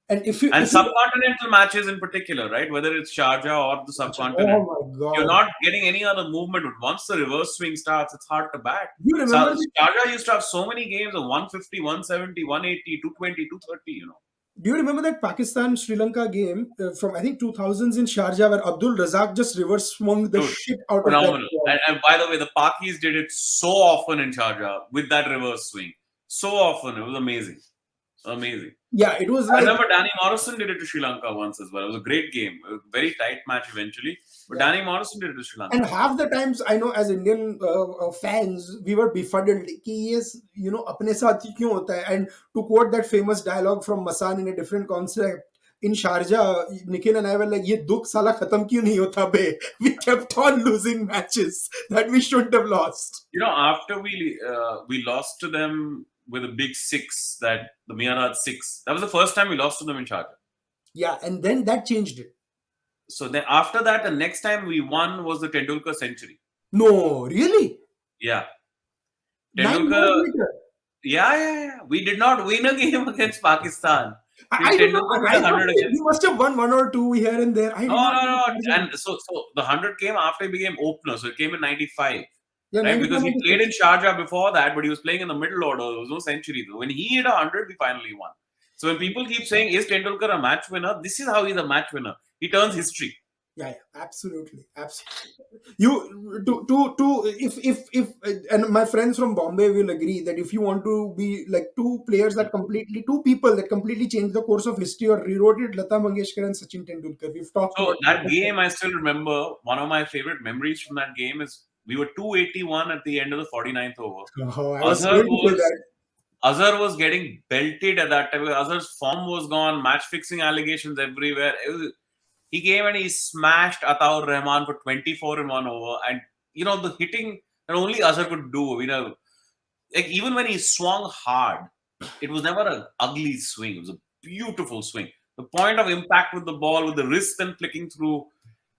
And And if you subcontinental matches in particular, right? Whether it's Sharjah or the oh subcontinent, my you're god. not getting any other movement. Once the reverse swing starts, it's hard to bat. Do you So remember Sharjah used to have so many games of 150, 170, 180, 220, 230, Do you remember that Pakistan Sri Lanka game from I think 2000s in Sharjah where Abdul Razak just reverse swung the Dude, shit out of that phenomenal. ball? And by the way, the Pakis did it so often in Sharjah with that reverse swing. So often. It was amazing. Amazing. Yeah, it was I like remember Danny Morrison did it to Sri Lanka once as well. It was a great game. A very tight match eventually. But yeah. Danny Morrison did it to Sri And Lanka. half the times I know as Indian fans we were befuddled कि ये अपने साथ ही क्यों होता है, and to quote that famous dialogue from Masan in a different concept in Sharjah, Nikhil and I were like ये दुख साला खत्म क्यों नहीं होता बे. We kept on losing matches that we shouldn't have lost. After we lost to them with a big six, that the Miyarad six, that was the first time we lost to them in Sharjah. Yeah, and then that changed it. So then after that, the next time we won was the Tendulkar century. No, really? Yeah. 9 years Tendulkar, later. yeah. We did not win a game against Pakistan. I Till don't know. Tendulkar hit I a thought 100 we against. must have won one or two here and there. I No, did not no, know no. Sharjah. And so the 100 came after he became opener. So it came in 95. Yeah, Right? 95, Because he played 96. in Sharjah before that, but he was playing in the middle order. There was no century. When he hit 100, we finally won. So when people keep saying, is Tendulkar a match winner? This is how he's a match winner. He turns history. Yeah, absolutely, absolutely. You if and my friends from Bombay will agree that if you want to be like two people that completely changed the course of history or rewrote it, Lata Mangeshkar and Sachin Tendulkar. We've talked So about that game, I still remember. One of my favorite memories from that game is we were 281 at the end of the 49th over. Oh, I was Azhar going to say was that. Azhar was getting belted at that time. Azhar's form was gone, match fixing allegations everywhere. He came and he smashed Ataur Rahman for 24 in 1 over. And, the hitting that only Azhar could do. Like even when he swung hard, it was never an ugly swing. It was a beautiful swing. The point of impact with the ball, with the wrist then flicking through.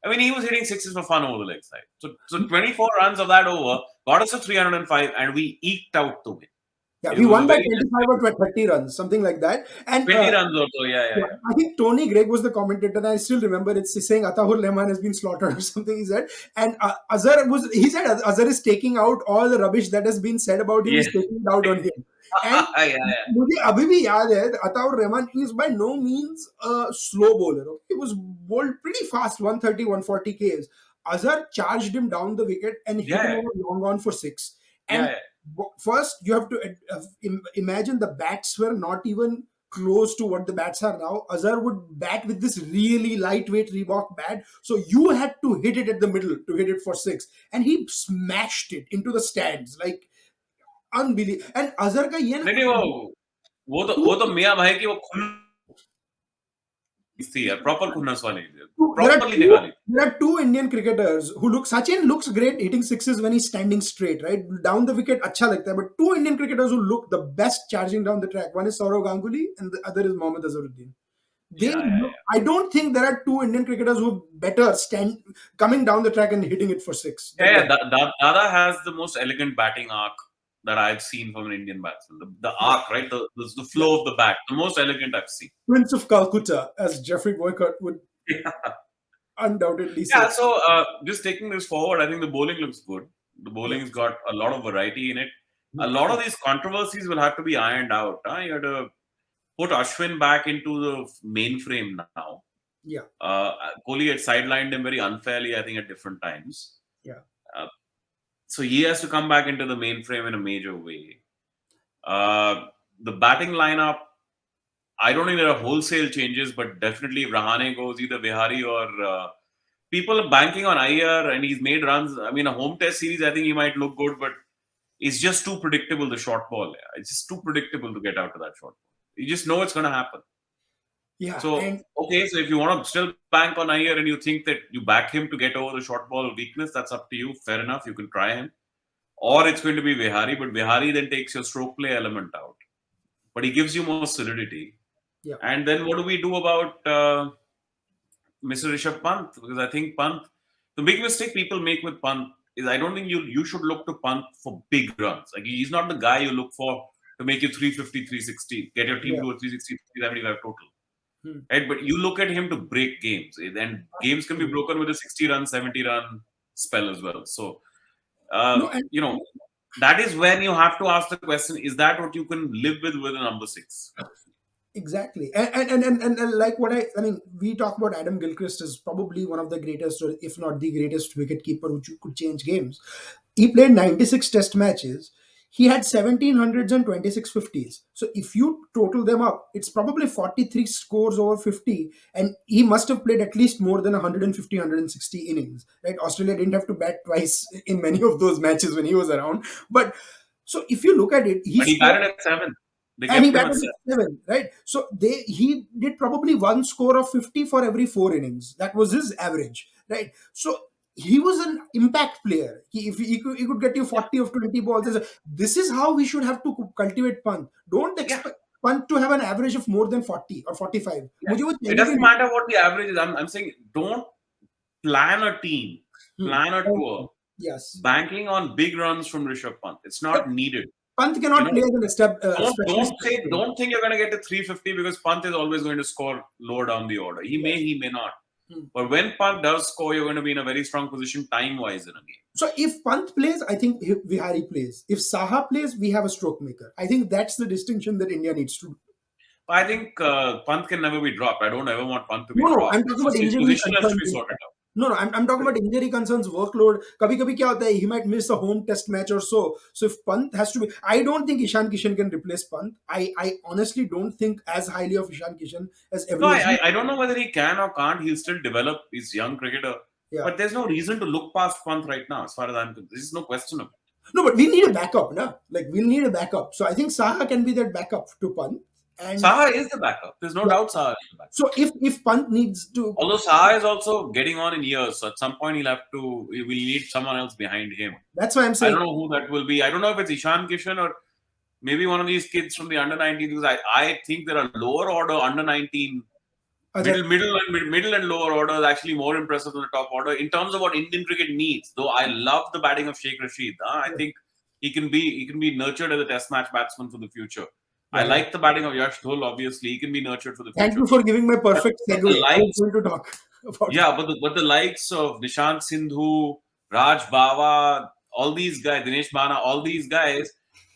I mean, he was hitting sixes for fun over the leg side. So 24 runs of that over got us to 305, and we eked out the win. Yeah, It we was a won by very 25 or 30 runs, something like that. And 20 runs or so. Yeah. yeah, I think Tony Gregg was the commentator, and I still remember it's saying Atahur Lehman has been slaughtered or something. He said, and he said Azhar is taking out all the rubbish that has been said about him. Yeah. He's taking it out on him. And Yeah. मुझे अभी भी याद है Atahur Rahman is by no means a slow bowler. Okay? He was bowled pretty fast, 130, 140 Ks. Azhar charged him down the wicket and hit him Yeah. over long on for six. And Yeah. first, you have to imagine the bats were not even close to what the bats are now. Azhar would bat with this really lightweight Reebok bat, so you had to hit it at the middle to hit it for six, and he smashed it into the stands like unbelievable. And Azhar ka ye na, नहीं वो तो मियाँ भाई की वो थी यार proper खुन्नस वाली there are प्रॉपरली two निकाली. there are two Indian cricketers who look. Sachin looks great hitting sixes when he's standing straight, right down the wicket. अच्छा लगता है, but two Indian cricketers who look the best charging down the track. One is Saurav Ganguly, and the other is Mohammad Azharuddin. They, Yeah. I don't think there are two Indian cricketers who better stand coming down the track and hitting it for six than Yeah, them. Dada has the most elegant batting arc that I've seen from an Indian batsman. The Yeah, arc, right? The yeah. flow of the bat, the most elegant I've seen. Prince of Calcutta, as Jeffrey Boycott would undoubtedly say. Yeah, so just taking this forward, I think the bowling looks good. The Yeah, bowling's got a lot of variety in it. A lot of these controversies will have to be ironed out. Huh? You had to put Ashwin back into the mainframe now. yeah, Kohli had sidelined him very unfairly, I think, at different times. yeah, Uh, so he has to come back into the mainframe in a major way. The batting lineup, I don't think there are wholesale changes, but definitely if Rahane goes, either Vihari or people are banking on Iyer and he's made runs. I mean, a home test series, I think he might look good, but it's just too predictable, the short ball. Yeah. It's just too predictable to get out of that short ball. You just know it's going to happen. Yeah, So, and okay, so if you want to still bank on Iyer and you think that you back him to get over the short ball weakness, that's up to you. Fair enough. You can try him. Or it's going to be Vihari, but Vihari then takes your stroke play element out. But he gives you more solidity. yeah, And then what do we do about Mr. Rishabh Pant? Because I think Pant, the big mistake people make with Pant is I don't think you should look to Pant for big runs. Like he's not the guy you look for to make you 350, 360, get your team yeah. to a 360, 375 total. Hmm. Right? But you look at him to break games. And games can be Hmm. broken with a 60 run, 70 run spell as well. So, No, and you know, that is when you have to ask the question: is that what you can live with a number six? exactly, and like I mean, we talk about Adam Gilchrist as probably one of the greatest, or if not the greatest, wicket keeper which could change games. He played 96 test matches. He had 17 hundreds and 26 fifties. So if you total them up, it's probably 43 scores over 50. And he must have played at least more than 150, 160 innings. Right? Australia didn't have to bat twice in many of those matches when he was around. But so if you look at it, he But he scored batted at seven. They and he kept him batted at at seven. 7, right? So he did probably one score of 50 for every 4 innings. That was his average, right? So he was an impact player. If he could get you Yeah, 40 of 20 balls. This is how we should have to cultivate Pant. Don't yeah, expect Pant to have an average of more than 40 or 45. yeah. मुझे वो It चाहिए भी doesn't नहीं. matter what the average is. I'm saying don't plan a team, Hmm. plan a tour, Yes. banking on big runs from Rishabh Pant. It's Yep. not needed. Pant You cannot know, play as an don't specialist. say don't think you're going to get to 350 because Pant is always going to score lower down the order. Yes. He may not. Hmm. But when Pant does score, you're going to be in a very strong position time wise in a game. So if Pant plays, I think Vihari plays. If Saha plays, we have a stroke maker. I think that's the distinction that India needs to do. I think Pant can never be dropped. I don't ever want Pant to be No, no, dropped. I'm talking It's about just his injury position has to concerns. be sorted out. No, no, I'm talking about injury concerns, workload. कभी कभी क्या होता है, he might miss a home test match or so. So if Pant has to be, I don't think Ishan Kishan can replace Pant. I honestly don't think as highly of Ishan Kishan as No, everyone. I don't know whether he can or can't. He'll still develop. He's young cricketer. Yeah. But there's no reason to look past Pant right now, as far as I'm concerned. There's no question of it. No, but we need a backup, na? Like we'll need a backup. So I think Saha can be that backup to Pant. And Saha is the backup. There's no yeah. doubt Saha is the backup. So if Pant needs to, Although Saha is also getting on in years, so at some point he will need someone else behind him. that's why I'm I saying. don't know who that will be. I don't know if it's Ishan Kishan or maybe one of these kids from the under 19 because I think there are lower order under 19 Ajay, middle and lower order is actually more impressive than the top order in terms of what Indian cricket needs. Though I love the batting of Sheikh Rashid. I think he can be nurtured as a test match batsman for the future. I yeah. like the batting of Yash Dhul, obviously. He can be nurtured for the Thank future. you for giving my But, perfect but segue. the I was likes going to talk about. yeah, but the likes of Nishant Sindhu, Raj Bawa, all these guys, Dinesh Bana, all these guys.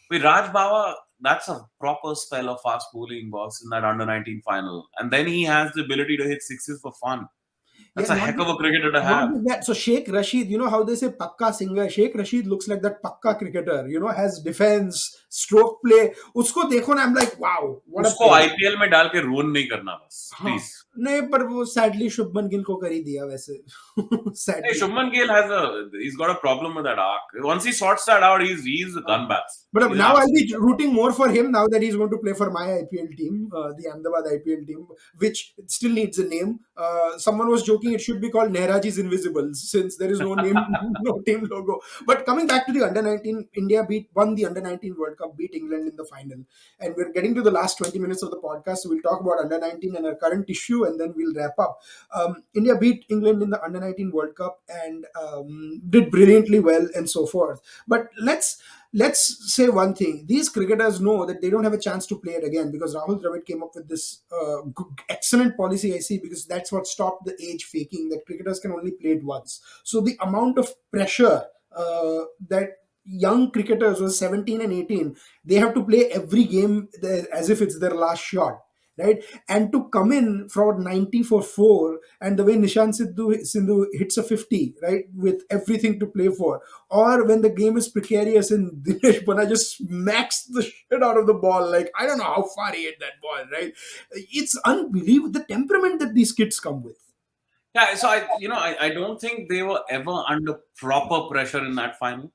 With Raj Bawa, that's a proper spell of fast bowling boss in that under 19 final. And then he has the ability to hit sixes for fun. Yeah, That's a heck of a cricketer to not have. just that. So Sheikh Rashid, you know how they say Pakka singer. Sheikh Rashid looks like that Pakka cricketer. Has defense, stroke play. Usko dekho na, I'm like, wow, what a उसको player. IPL में डाल के ruin नहीं करना बस हाँ, please नहीं पर वो सैडली शुभमन गिल को कर ही दिया वैसे. Hey, Sadly. Shubman Gill he's got a problem with that arc. Once he sorts that out, he's a gun bats. But He's an now I'll absolute be rooting more for him now that he's going to play for my IPL team, the Ahmedabad IPL team, which still needs a name. Someone was joking it should be called Nehraji's Invisibles since there is no name, no team logo. But coming back to the under 19, India won the under 19 World Cup, beat England in the final. And we're getting to the last 20 minutes of the podcast. So we'll talk about under 19 and our current issue and then we'll wrap up. India beat England in the under 19 World Cup and did brilliantly well and so forth. But let's say one thing: these cricketers know that they don't have a chance to play it again because Rahul Dravid came up with this excellent policy. I see, because that's what stopped the age faking, that cricketers can only play it once. So the amount of pressure that young cricketers who are 17 and 18, they have to play every game as if it's their last shot, right? And to come in for 90 for 4, and the way Sindhu hits a 50, right, with everything to play for, or when the game is precarious and Dinesh Bana just smacks the shit out of the ball, like I don't know how far he hit that ball, right? It's unbelievable the temperament that these kids come with. Yeah, so I don't think they were ever under proper pressure in that final.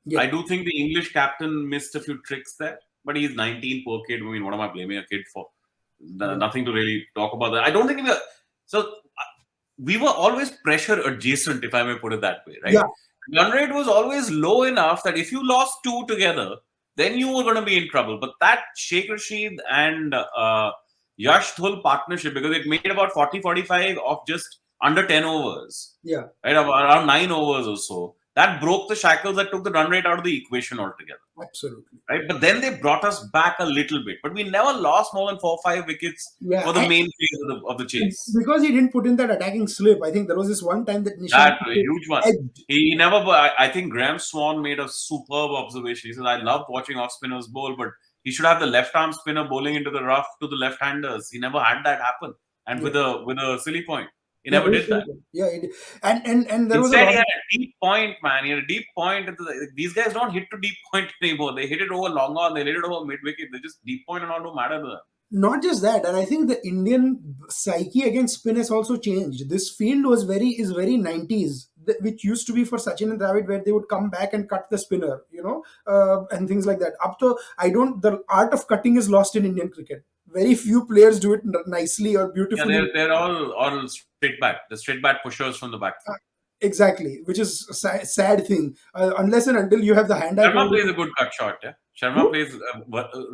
Yeah, I do think the English captain missed a few tricks there, but he's 19, poor kid. I mean, what am I blaming a kid for? yeah, Nothing to really talk about that. I don't think we were always pressure adjacent, if I may put it that way, right? yeah, Run rate was always low enough that if you lost two together, then you were going to be in trouble. But that Sheikh Rashid and Yash Dhul partnership, because it made about 40-45 of just under 10 overs, yeah. right? Around 9 overs or so. That broke the shackles that took the run rate out of the equation altogether, Absolutely. right? But then they brought us back a little bit. But we never lost more than 4 or 5 wickets Yeah, for the main phase of the and chase. because he didn't put in that attacking slip, I think there was this one time that Nishant That a huge one. edged. He never. I think Graham Swan made a superb observation. He said, "I love watching off spinners bowl, but he should have the left arm spinner bowling into the rough to the left handers. He never had that happen, and Yeah, with a silly point, he yeah, never very did that. simple. Yeah, and there was a Instead, he lot had of a deep point, man. He had a deep point. These guys don't hit to deep point anymore. They hit it over long on. They hit it over mid wicket. They just deep point and all don't matter to them. not just that, and I think the Indian psyche against spin has also changed. This field is very 90s, which used to be for Sachin and Dravid, where they would come back and cut the spinner, and things like that. Up to I don't the art of cutting is lost in Indian cricket. Very few players do it nicely or Yeah, beautifully. they're all straight back. The straight back pushers from the back Uh, foot. Exactly, which is a sad thing. Unless and until you have the hand-eye Sharma plays a coordination. good cut shot. Yeah, Sharma Who? plays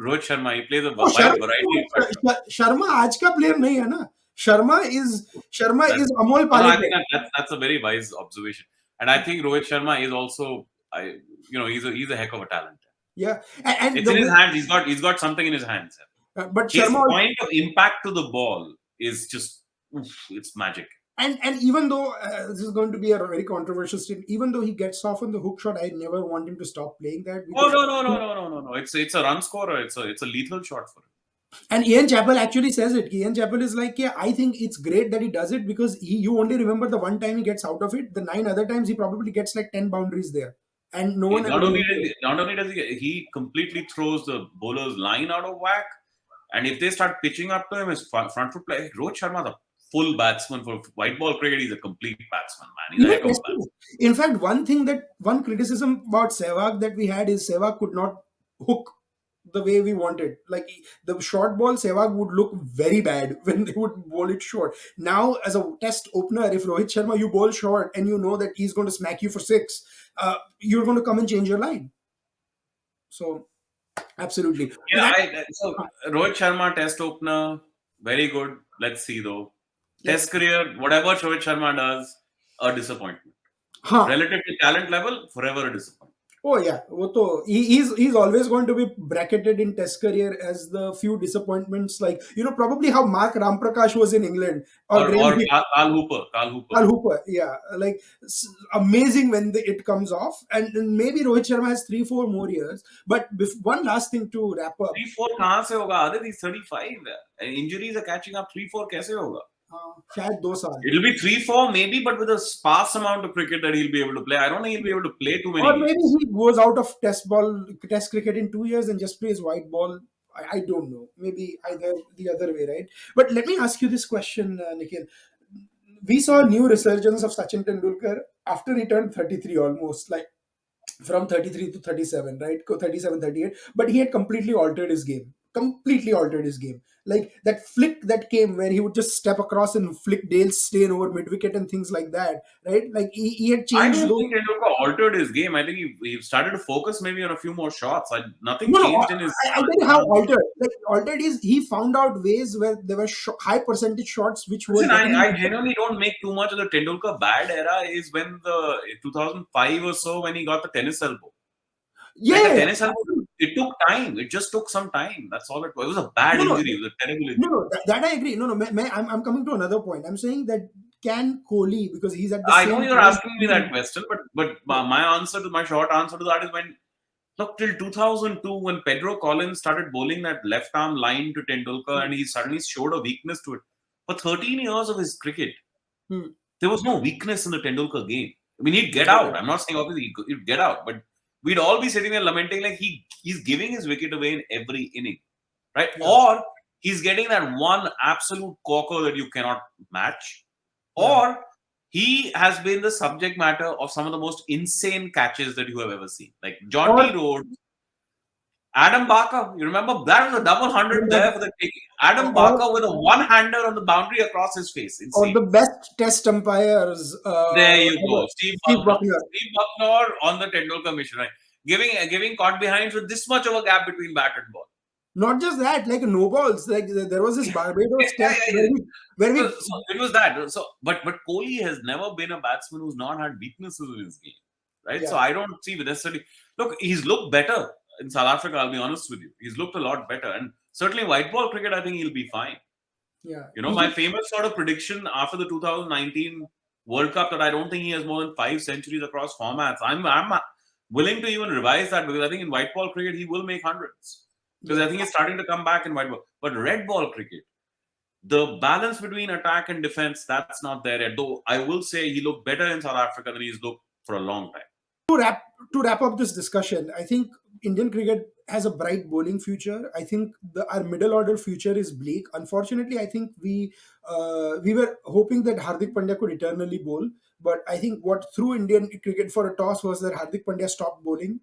Rohit Sharma. He plays a Oh, wide variety of cut shots. Sharma आज का player नहीं है ना. Sharma is Sharma That is Amol no, I think Palekar. that's a very wise observation, and I think Rohit Sharma is also he's a heck of a talent. Yeah, and It's the in his way, hands. He's got something in his hands. but His Sharma point of impact to the ball is just it's magic. and even though this is going to be a very controversial statement, even though he gets off on the hook shot, I never want him to stop playing that Oh because. no. It's a run scorer. It's a lethal shot for him. And Ian Chappell actually says it. Ian Chappell is like, yeah, I think it's great that he does it because you only remember the one time he gets out of it. The nine other times he probably gets like 10 boundaries there, and no one ever knows it. Not only does he completely throws the bowler's line out of whack, and if they start pitching up to him, his front foot play. Rohit Sharma, the full batsman for white ball cricket, he's a complete batsman, man. He's a Even heck of a testing. batsman. In fact, one criticism about Sehwag that we had is Sehwag could not hook the way we wanted. Like the short ball, Sehwag would look very bad when they would bowl it short. Now, as a test opener, if Rohit Sharma you bowl short and you know that he's going to smack you for six, you're going to come and change your line. So absolutely. Yeah, so Rohit Sharma test opener, very good. Let's see though. Yeah. Test career, whatever Rohit Sharma does, a disappointment. Huh. Relative to talent level, forever a disappointment. Oh yeah, वो तो he's always going to be bracketed in Test career as the few disappointments, like probably how Mark Ramprakash was in England or Graham Or Carl Hooper, Carl Hooper. Al Hooper. Yeah, like amazing when it comes off, and maybe Rohit Sharma has 3-4 more years. But one last thing to wrap up. 3-4 कहाँ से होगा? Adit, he's 35. Injuries are catching up. 3-4 कैसे होगा? शायद 2 साल. It'll be 3-4 maybe, but with a sparse amount of cricket that he'll be able to play. I don't think he'll be able to play too many Or maybe games. he goes out of Test cricket in 2 years and just plays white ball. I don't know. Maybe either the other way, right? But let me ask you this question, Nikhil. We saw a new resurgence of Sachin Tendulkar after he turned 33 almost, like from 33 to 37, right? 37, 38. But he had completely altered his game. Completely altered his game. Like that flick that came where he would just step across and flick Dale Steyn over mid wicket and things like that, right? Like he had I changed don't those. think Tendulkar altered his game. I think he started to focus maybe on a few more shots. Nothing No, no, changed in his. I'll tell you how altered. Like altered is he found out ways where there were high percentage shots which were Listen, getting I him. genuinely don't make too much of the Tendulkar bad era. Is when the 2005 or so when he got the tennis elbow. Like the Yeah, tennis elbow, it took time. It just took some time. That's all it was. It was a bad no, no, injury. It was a terrible no, injury. no. That I agree. No, no. I'm coming to another point. I'm saying that can Kohli, because he's at the I know same you're point. asking me that question, but my short answer to that is when look till 2002 when Pedro Collins started bowling that left arm line to Tendulkar and he suddenly showed a weakness to it. For 13 years of his cricket, Hmm. there was no weakness in the Tendulkar game. I mean, he'd get Yeah, out. I'm not saying obviously he'd get out, but we'd all be sitting there lamenting like he's giving his wicket away in every inning, right? yeah, Or he's getting that one absolute corker that you cannot match, Yeah. or he has been the subject matter of some of the most insane catches that you have ever seen. Like Jaunty Or Rhodes, Adam Barker. You remember that was a double hundred there for the taking. Adam or Barker with a one-hander on the boundary across his face. or Insane. the best test umpires There you ever, go. Steve Steve Bucknor. Buckner. Steve Bucknor on the Tendulkar mission, right? Giving caught behinds with this much of a gap between bat and ball. Not just that, like no balls. Like there was this Yeah, Barbados yeah, test yeah. where we So it was that. So, but Kohli has never been a batsman who's not had weaknesses in his game, right? So yeah, I don't see necessarily. Look, he's looked better in South Africa. I'll be honest with you. He's looked a lot better, and certainly white ball cricket, I think he'll be fine. yeah. You know, He my just famous sort of prediction after the 2019 World Cup that I don't think he has more than 5 centuries across formats. I'm willing to even revise that because I think in white ball cricket he will make hundreds because yeah. I think he's starting to come back in white ball. But red ball cricket, the balance between attack and defense, that's not there yet. Though I will say he looked better in South Africa than he's looked for a long time. to wrap to wrap up this discussion, I think Indian cricket has a bright bowling future. I think our middle order future is bleak. Unfortunately, I think we were hoping that Hardik Pandya could eternally bowl, but I think what threw Indian cricket for a toss was that Hardik Pandya stopped bowling.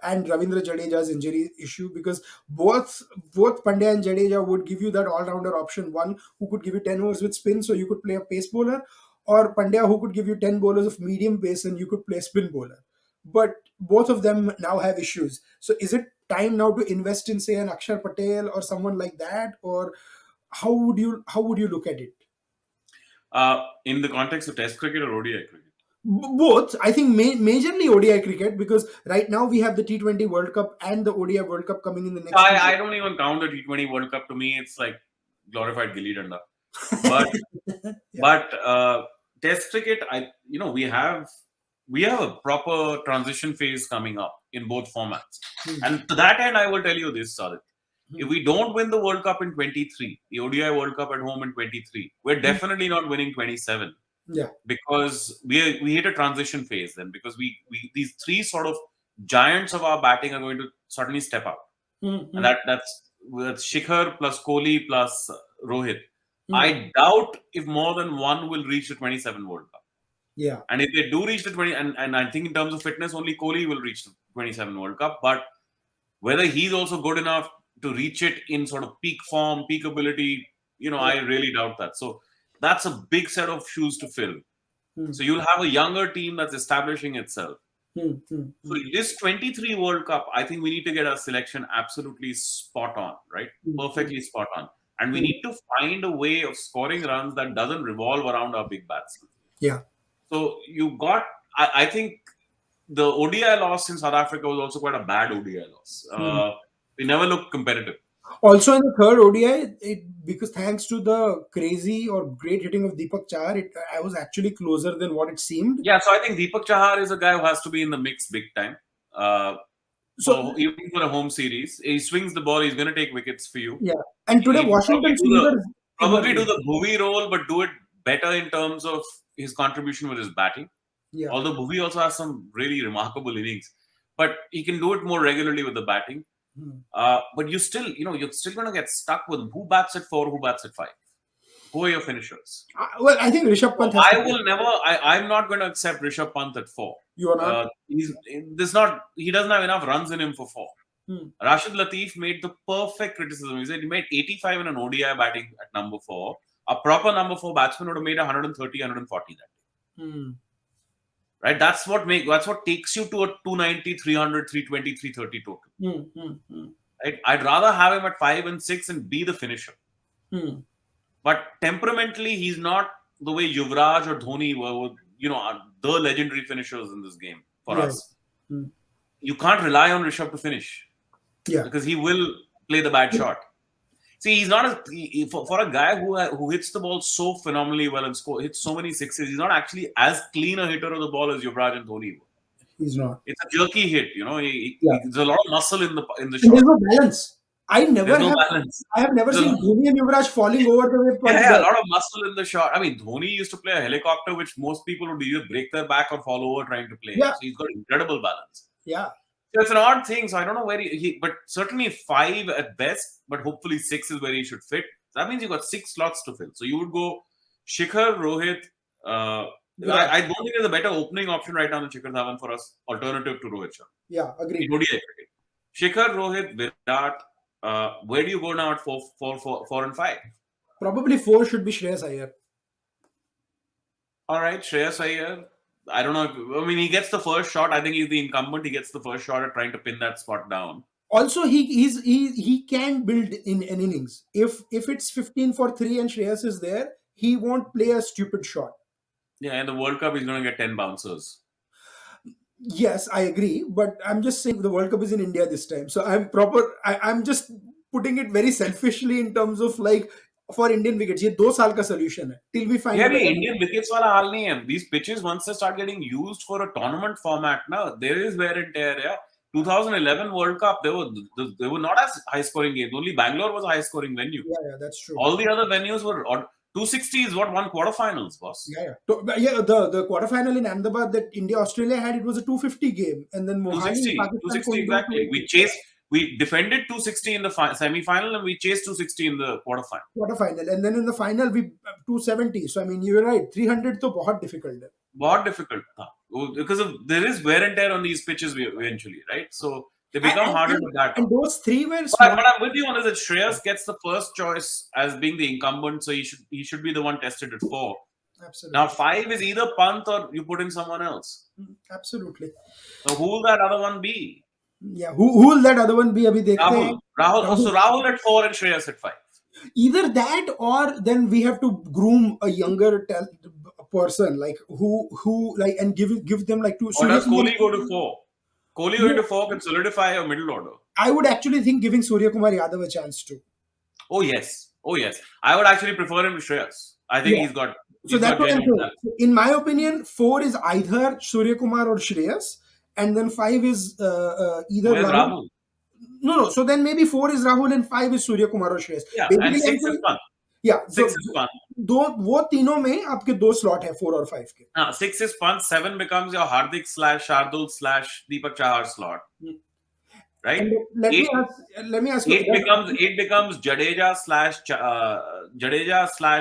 And Ravindra Jadeja's injury issue, because both Pandya and Jadeja would give you that all-rounder option. One who could give you 10 overs with spin, so you could play a pace bowler, or Pandya who could give you 10 bowlers of medium pace and you could play spin bowler. But both of them now have issues. So is it time now to invest in, say, an Akshar Patel or someone like that, or how would you look at it? In the context of Test cricket or ODI cricket? Both, I think, majorly ODI cricket, because right now we have the T20 World Cup and the ODI World Cup coming in the next 2 years. I don't even count the T20 World Cup. To me, it's like glorified gilli danda. But Yeah. but Test cricket, we have a proper transition phase coming up in both formats. Hmm. And to that end, I will tell you this, Sadit. If Hmm. we don't win the World Cup in 23, the ODI World Cup at home in 23, we're Hmm. definitely not winning 27 Yeah. because we hit a transition phase then because we these three sort of giants of our batting are going to suddenly step out. Hmm. And Hmm. that's Shikhar plus Kohli plus Rohit. Hmm. I doubt if more than one will reach the 27 World Cup. Yeah. And if they do reach the 20, and I think in terms of fitness, only Kohli will reach the 27 World Cup. But whether he's also good enough to reach it in sort of peak form, peak ability, Yeah. I really doubt that. So that's a big set of shoes to fill. Hmm. So you'll have a younger team that's establishing itself. Hmm. Hmm. So Hmm. this 23 World Cup, I think we need to get our selection absolutely spot on, right? Hmm. Perfectly spot on. And we Hmm. need to find a way of scoring runs that doesn't revolve around our big bats. Yeah. So I think the ODI loss in South Africa was also quite a bad ODI loss. Hmm. We never looked competitive. Also in the third ODI, because thanks to the crazy or great hitting of Deepak Chahar, I was actually closer than what it seemed. Yeah, so I think Deepak Chahar is a guy who has to be in the mix big time. Uh, So for even for a home series, he swings the ball. He's going to take wickets for you. yeah, and today He'll Washington Sunders probably do emerged. the Bhuvi role, but do it better in terms of his contribution with his batting. Yeah. Although Bhuvi also has some really remarkable innings, but he can do it more regularly with the batting. Hmm. But you're still going to get stuck with who bats at 4, who bats at 5. Who are your finishers? Well, I think Rishabh So Pant has to I play. will never. I'm not going to accept Rishabh Pant at 4. You are not. He doesn't have enough runs in him for 4. Hmm. Rashid Latif made the perfect criticism. He said he made 85 in an ODI batting at number 4. A proper number 4 batsman would have made 130, 140 that day. Hmm. Right? That's what takes you to a 290, 300, 320, 330 total. Hmm. Hmm. Hmm. Right? I'd rather have him at 5 and 6 and be the finisher. Hmm. But temperamentally, he's not the way Yuvraj or Dhoni were, are the legendary finishers in this game for Yeah. us. Hmm. You can't rely on Rishabh to finish. Yeah. Because he will play the bad shot. See, he's not for a guy who hits the ball so phenomenally well and hits so many sixes. He's not actually as clean a hitter of the ball as Yuvraj and Dhoni were. He's not. It's a jerky hit, Yeah. There's a lot of muscle in the And shot. there's no balance. There's no balance. I have never There's seen Dhoni and Yuvraj falling over the way Pant a does. lot of muscle in the shot. I mean, Dhoni used to play a helicopter, which most people would either break their back or fall over trying to play. Yeah. So he's got incredible balance. Yeah. So it's an odd thing. So I don't know where but certainly 5 at best, but hopefully 6 is where he should fit. So that means you've got 6 slots to fill. So you would go Shikhar, Rohit. Virat. I don't think there's a better opening option right now than Shikhar Dhawan for us, alternative to Rohit Sharma Yeah, in agreed. ODI cricket. Shikhar, Rohit, Virat. Where do you go now at 4 and 5? Probably four should be Shreyas Iyer. All right, Shreyas Iyer. I don't know. I mean, he gets the first shot. I think he's the incumbent. He gets the first shot at trying to pin that spot down. Also, he can build in an innings. If it's 15 for three and Shreyas is there, he won't play a stupid shot. Yeah, in the World Cup, he's going to get 10 bouncers. Yes, I agree, but I'm just saying the World Cup is in India this time, so I'm just putting it very selfishly in terms of like for Indian wickets. ये 2 साल का solution है till we find Yeah, a the better Indian wickets wala haal nahi hai. These pitches, once they start getting used for a tournament format, now there is wear and tear. Yeah, 2011 World Cup, they were not as high scoring games. Only Bangalore was a high scoring venue. Yeah, yeah, that's true. All the other venues were 260 is what won quarterfinals, boss. Yeah, yeah. But yeah, the quarterfinal in Ahmedabad that India Australia had, it was a 250 game, and then Mohali 260, Pakistan 260 could do exactly. 280. We defended 260 in the semi-final and we chased 260 in the quarterfinal. Quarterfinal, and then in the final we 270. So I mean, you're right. 300 तो बहुत difficult है. बहुत difficult था. Because there is wear and tear on these pitches eventually, right? So they become harder to bat And on. those three were But, small. but I'm with you on this that Shreyas gets the first choice as being the incumbent, so he should be the one tested at 4. Absolutely. Now 5 is either Pant or you put in someone else. Absolutely. So who will that other one be? Yeah. Who will that other one be? अभी देखते हैं. Rahul. So Rahul at 4 and Shreyas at 5. Either that or then we have to groom a younger person like who like and give them like two. Or does Kumar- Kohli go to 4? Kohli going to 4 can solidify your middle order. I would actually think giving Surya Kumar Yadav a chance too. Oh yes. I would actually prefer him to Shreyas. I think Yeah. he's got. So that's what I'm saying. In my opinion, 4 is either Surya Kumar or Shreyas, and then 5 is either Where's Rahul? No. So then maybe 4 is Rahul and 5 is Surya Kumar or Shreyas. Yeah, Basically, and 6 is Pant. Yeah. 6 is Pant. वो तीनों में आपके 2 slot है 4 और 5 के. 6 is Pant. 7 becomes your Hardik / Shardul / Deepak Chahar slot. Right? And let me ask you. 8 becomes Jadeja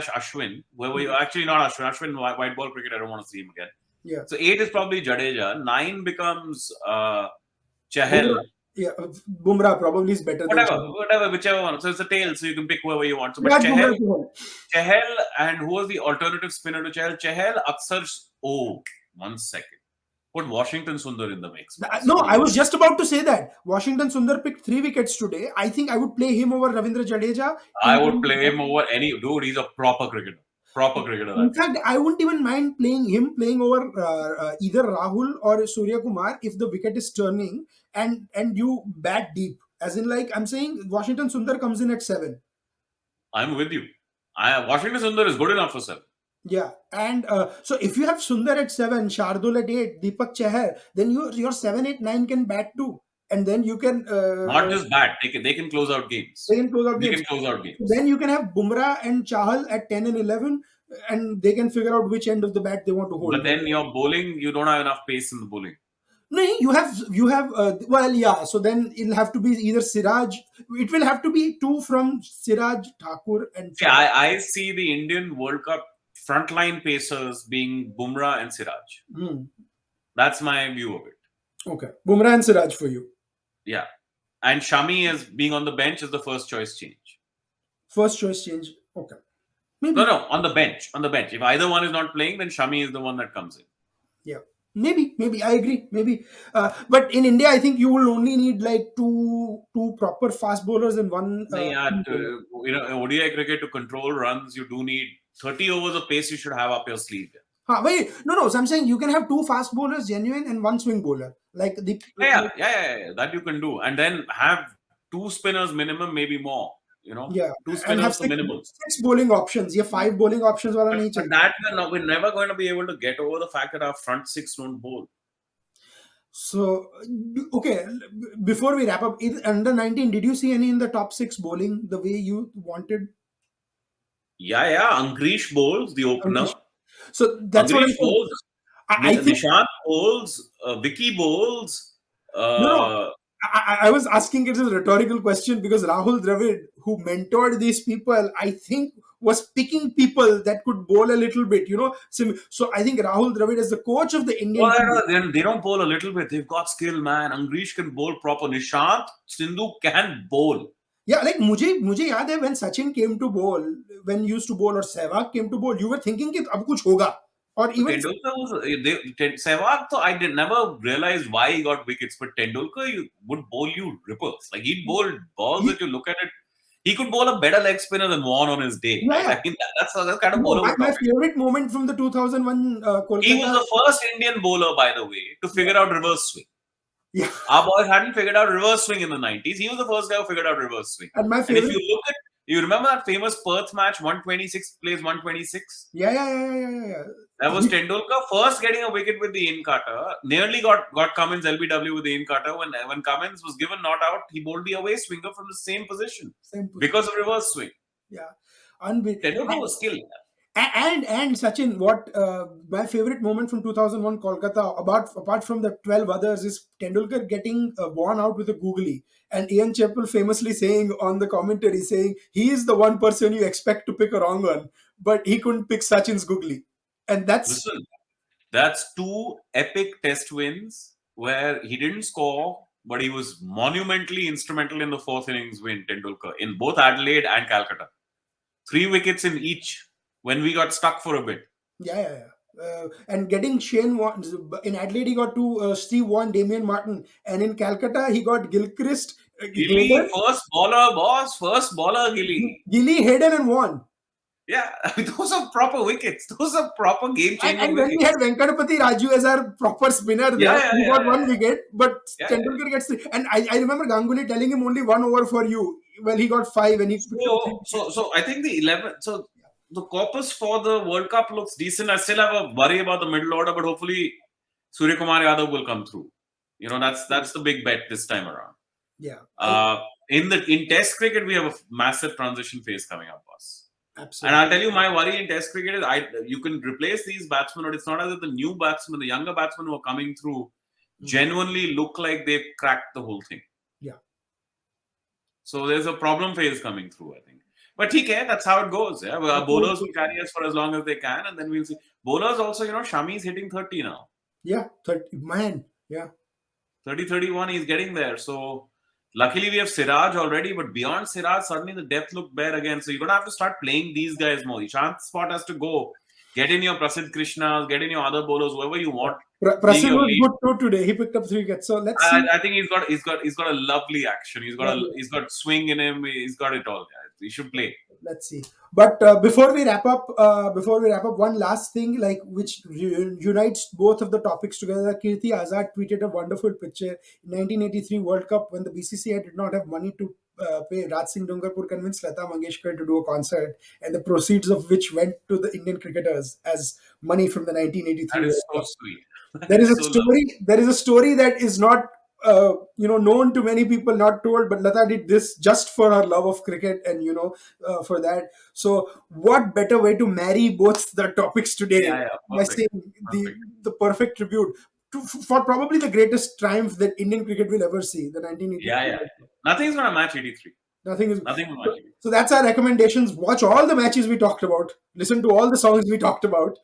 / Ashwin. Where we actually not Ashwin. Ashwin white ball cricket. I don't want to see him again. Yeah. So 8 is probably Jadeja. 9 becomes Chahal. Yeah, Bumrah probably is better. Whatever, whichever one. So it's a tail, so you can pick whoever you want. So, but Chahal, and who was the alternative spinner to Chahal? Chahal, Aksar. Oh, 1 second. Put Washington Sundar in the mix. No, I was just about to say that. Washington Sundar picked 3 wickets today. I think I would play him over Ravindra Jadeja. I would play him over any dude. He's a proper cricketer. In fact, I wouldn't even mind playing over either Rahul or Surya Kumar if the wicket is turning and you bat deep. As in, like I'm saying, Washington Sundar comes in at 7. I'm with you. Washington Sundar is good enough for 7. Yeah, and so if you have Sundar at 7, Shardul at 8, Deepak Chahar, then your 7, 8, 9 can bat too, and then you can not just bat. They can close out games. They can close out games. Then you can have Bumrah and Chahal at 10 and 11, and they can figure out which end of the bat they want to hold. But then your bowling, you don't have enough pace in the bowling. No, you have well, yeah. So then it'll have to be either Siraj. It will have to be 2 from Siraj, Thakur, and. Yeah, I see the Indian World Cup frontline pacers being Bumrah and Siraj. That's my view of it. Okay, Bumrah and Siraj for you. Yeah, and Shami as being on the bench is the first choice change. First choice change. Okay. Maybe. No, on the bench. If either one is not playing, then Shami is the one that comes in. Yeah. Maybe I agree. Maybe, but in India, I think you will only need like two proper fast bowlers and one. ODI cricket to control runs, you do need 30 overs of pace. You should have up your sleeve. Wait, no. So I'm saying you can have 2 fast bowlers, genuine, and 1 swing bowler. Like the. Yeah. That you can do, and then have 2 spinners minimum, maybe more. 2 spinners for minimum. 6 bowling options. Yeah, 5 bowling options. But that we're never going to be able to get over the fact that our front 6 don't bowl. So, okay, before we wrap up, under 19, did you see any in the top 6 bowling the way you wanted? Yeah. Angrish bowls, the opener. So that's Angrish what bowls. I think Nishant bowls, Vicky bowls. No. I was asking it as a rhetorical question because Rahul Dravid, who mentored these people, I think was picking people that could bowl a little bit, So I think Rahul Dravid, as the coach of the Indian Well, team, they don't bowl a little bit. They've got skill, man. Angrish can bowl proper. Nishant Sindhu can bowl. yeah, like मुझे याद है when Sachin came to bowl, when he used to bowl or Sehwag came to bowl, you were thinking कि अब कुछ होगा, or So even Tendulkar was Sehwag. So I did never realize why he got wickets, but Tendulkar would bowl you rippers. Like he'd bowl balls that he, you look at it. He could bowl a better leg spinner than Vaughan on his day, yeah, right? yeah. I mean that's the kind of No, bowler my, we're my talking. favorite moment from the 2001 He was Kolkata, the first Indian bowler, by the way, to yeah, figure out reverse swing. yeah, Our boys hadn't figured out reverse swing in the 90s. He was the first guy who figured out reverse swing. and my And if favorite, you look at, you remember that famous Perth match, 126 plays 126? yeah, yeah, yeah, yeah, yeah, yeah. That was Tendulkar first getting a wicket with the in cutter. Nearly got Cummins LBW with the in cutter. When Cummins was given not out, he bowled the away swinger from the same position Same position, because of reverse swing. yeah, unbelievable. Tendulkar was skilled. And Sachin, what my favorite moment from 2001 Kolkata, apart from the 12 others, is Tendulkar getting worn out with a googly, and Ian Chappell famously saying on the commentary, saying he is the one person you expect to pick a wrong one, but he couldn't pick Sachin's googly, and that's Listen, that's two epic test wins where he didn't score, but he was monumentally instrumental in the fourth innings win, Tendulkar, in both Adelaide and Calcutta. 3 wickets in each when we got stuck for a bit. yeah, yeah, yeah. And getting Shane Warne in Adelaide, he got to Steve Warne, Damian Martin, and in Calcutta, he got Gilchrist, Gilly, Hayden, first bowler, boss, first bowler, Gilly. Gilly, Hayden, and Warne. Yeah, those are proper wickets. Those are proper game changing And when we had wickets. Venkatapati Raju as our proper spinner Yeah, there, yeah, he yeah, got yeah, one wicket, but yeah. Tendulkar gets three. And I remember Ganguly telling him only 1 over for you. Well, he got five and he picked up three wickets. So I think the 11. So the corpus for the World Cup looks decent. I still have a worry about the middle order, but hopefully Surya Kumar Yadav will come through. That's the big bet this time around. Yeah, In Test cricket, we have a massive transition phase coming up, boss. And absolutely. I'll tell you, my worry in Test cricket is you can replace these batsmen, but it's not as if the new batsmen, the younger batsmen who are coming through, genuinely look like they've cracked the whole thing. Yeah. So there's a problem phase coming through, I think. But TK, that's how it goes. Yeah, well, our bowlers will carry us for as long as they can, and then we'll see. Bowlers also, Shami's hitting 30 now. Yeah, 30, man. Yeah. 30, 31, he's getting there. So luckily we have Siraj already, but beyond Siraj, suddenly the depth looked bare again. So you're gonna have to start playing these guys more. Ishant spot has to go. Get in your Prasidh Krishnas, get in your other bowlers, whoever you want, being Prasid your was lead. good too today. He picked up three wickets. So let's see. I think he's got a lovely action. Yeah, He's got swing in him. He's got it all. Guys. He should play. let's see. But before we wrap up, one last thing, like which unites both of the topics together. Kirti Azad tweeted a wonderful picture in 1983 World Cup when the BCCI did not have money to pay. Raj Singh Dungarpur convinced Lata Mangeshkar to do a concert, and the proceeds of which went to the Indian cricketers as money from the 1983 That World is so Cup. sweet. That There is is a so lovely. story. There is a story that is not known to many people, not told, but Lata did this just for her love of cricket, and for that. So what better way to marry both the topics today Yeah, yeah, by perfect, saying the perfect. the perfect tribute for probably the greatest triumph that Indian cricket will ever see, the Yeah, 1983 yeah. World Cup. Nothing's gonna match 83. Nothing is. Nothing will match So 83. so that's our recommendations. Watch all the matches we talked about. Listen to all the songs we talked about.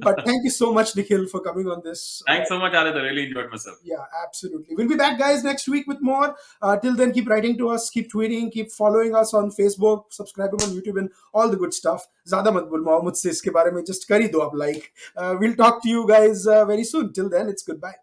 But thank you so much, Nikhil, for coming on this. Thanks so much, Aadit. I really enjoyed myself. Yeah, absolutely. We'll be back, guys, next week with more. Till then, keep writing to us, keep tweeting, keep following us on Facebook, subscribing on YouTube, and all the good stuff. ज़्यादा मत बोल मुझसे इसके बारे में, just कर ही दो आप like. We'll talk to you guys very soon. Till then, it's goodbye.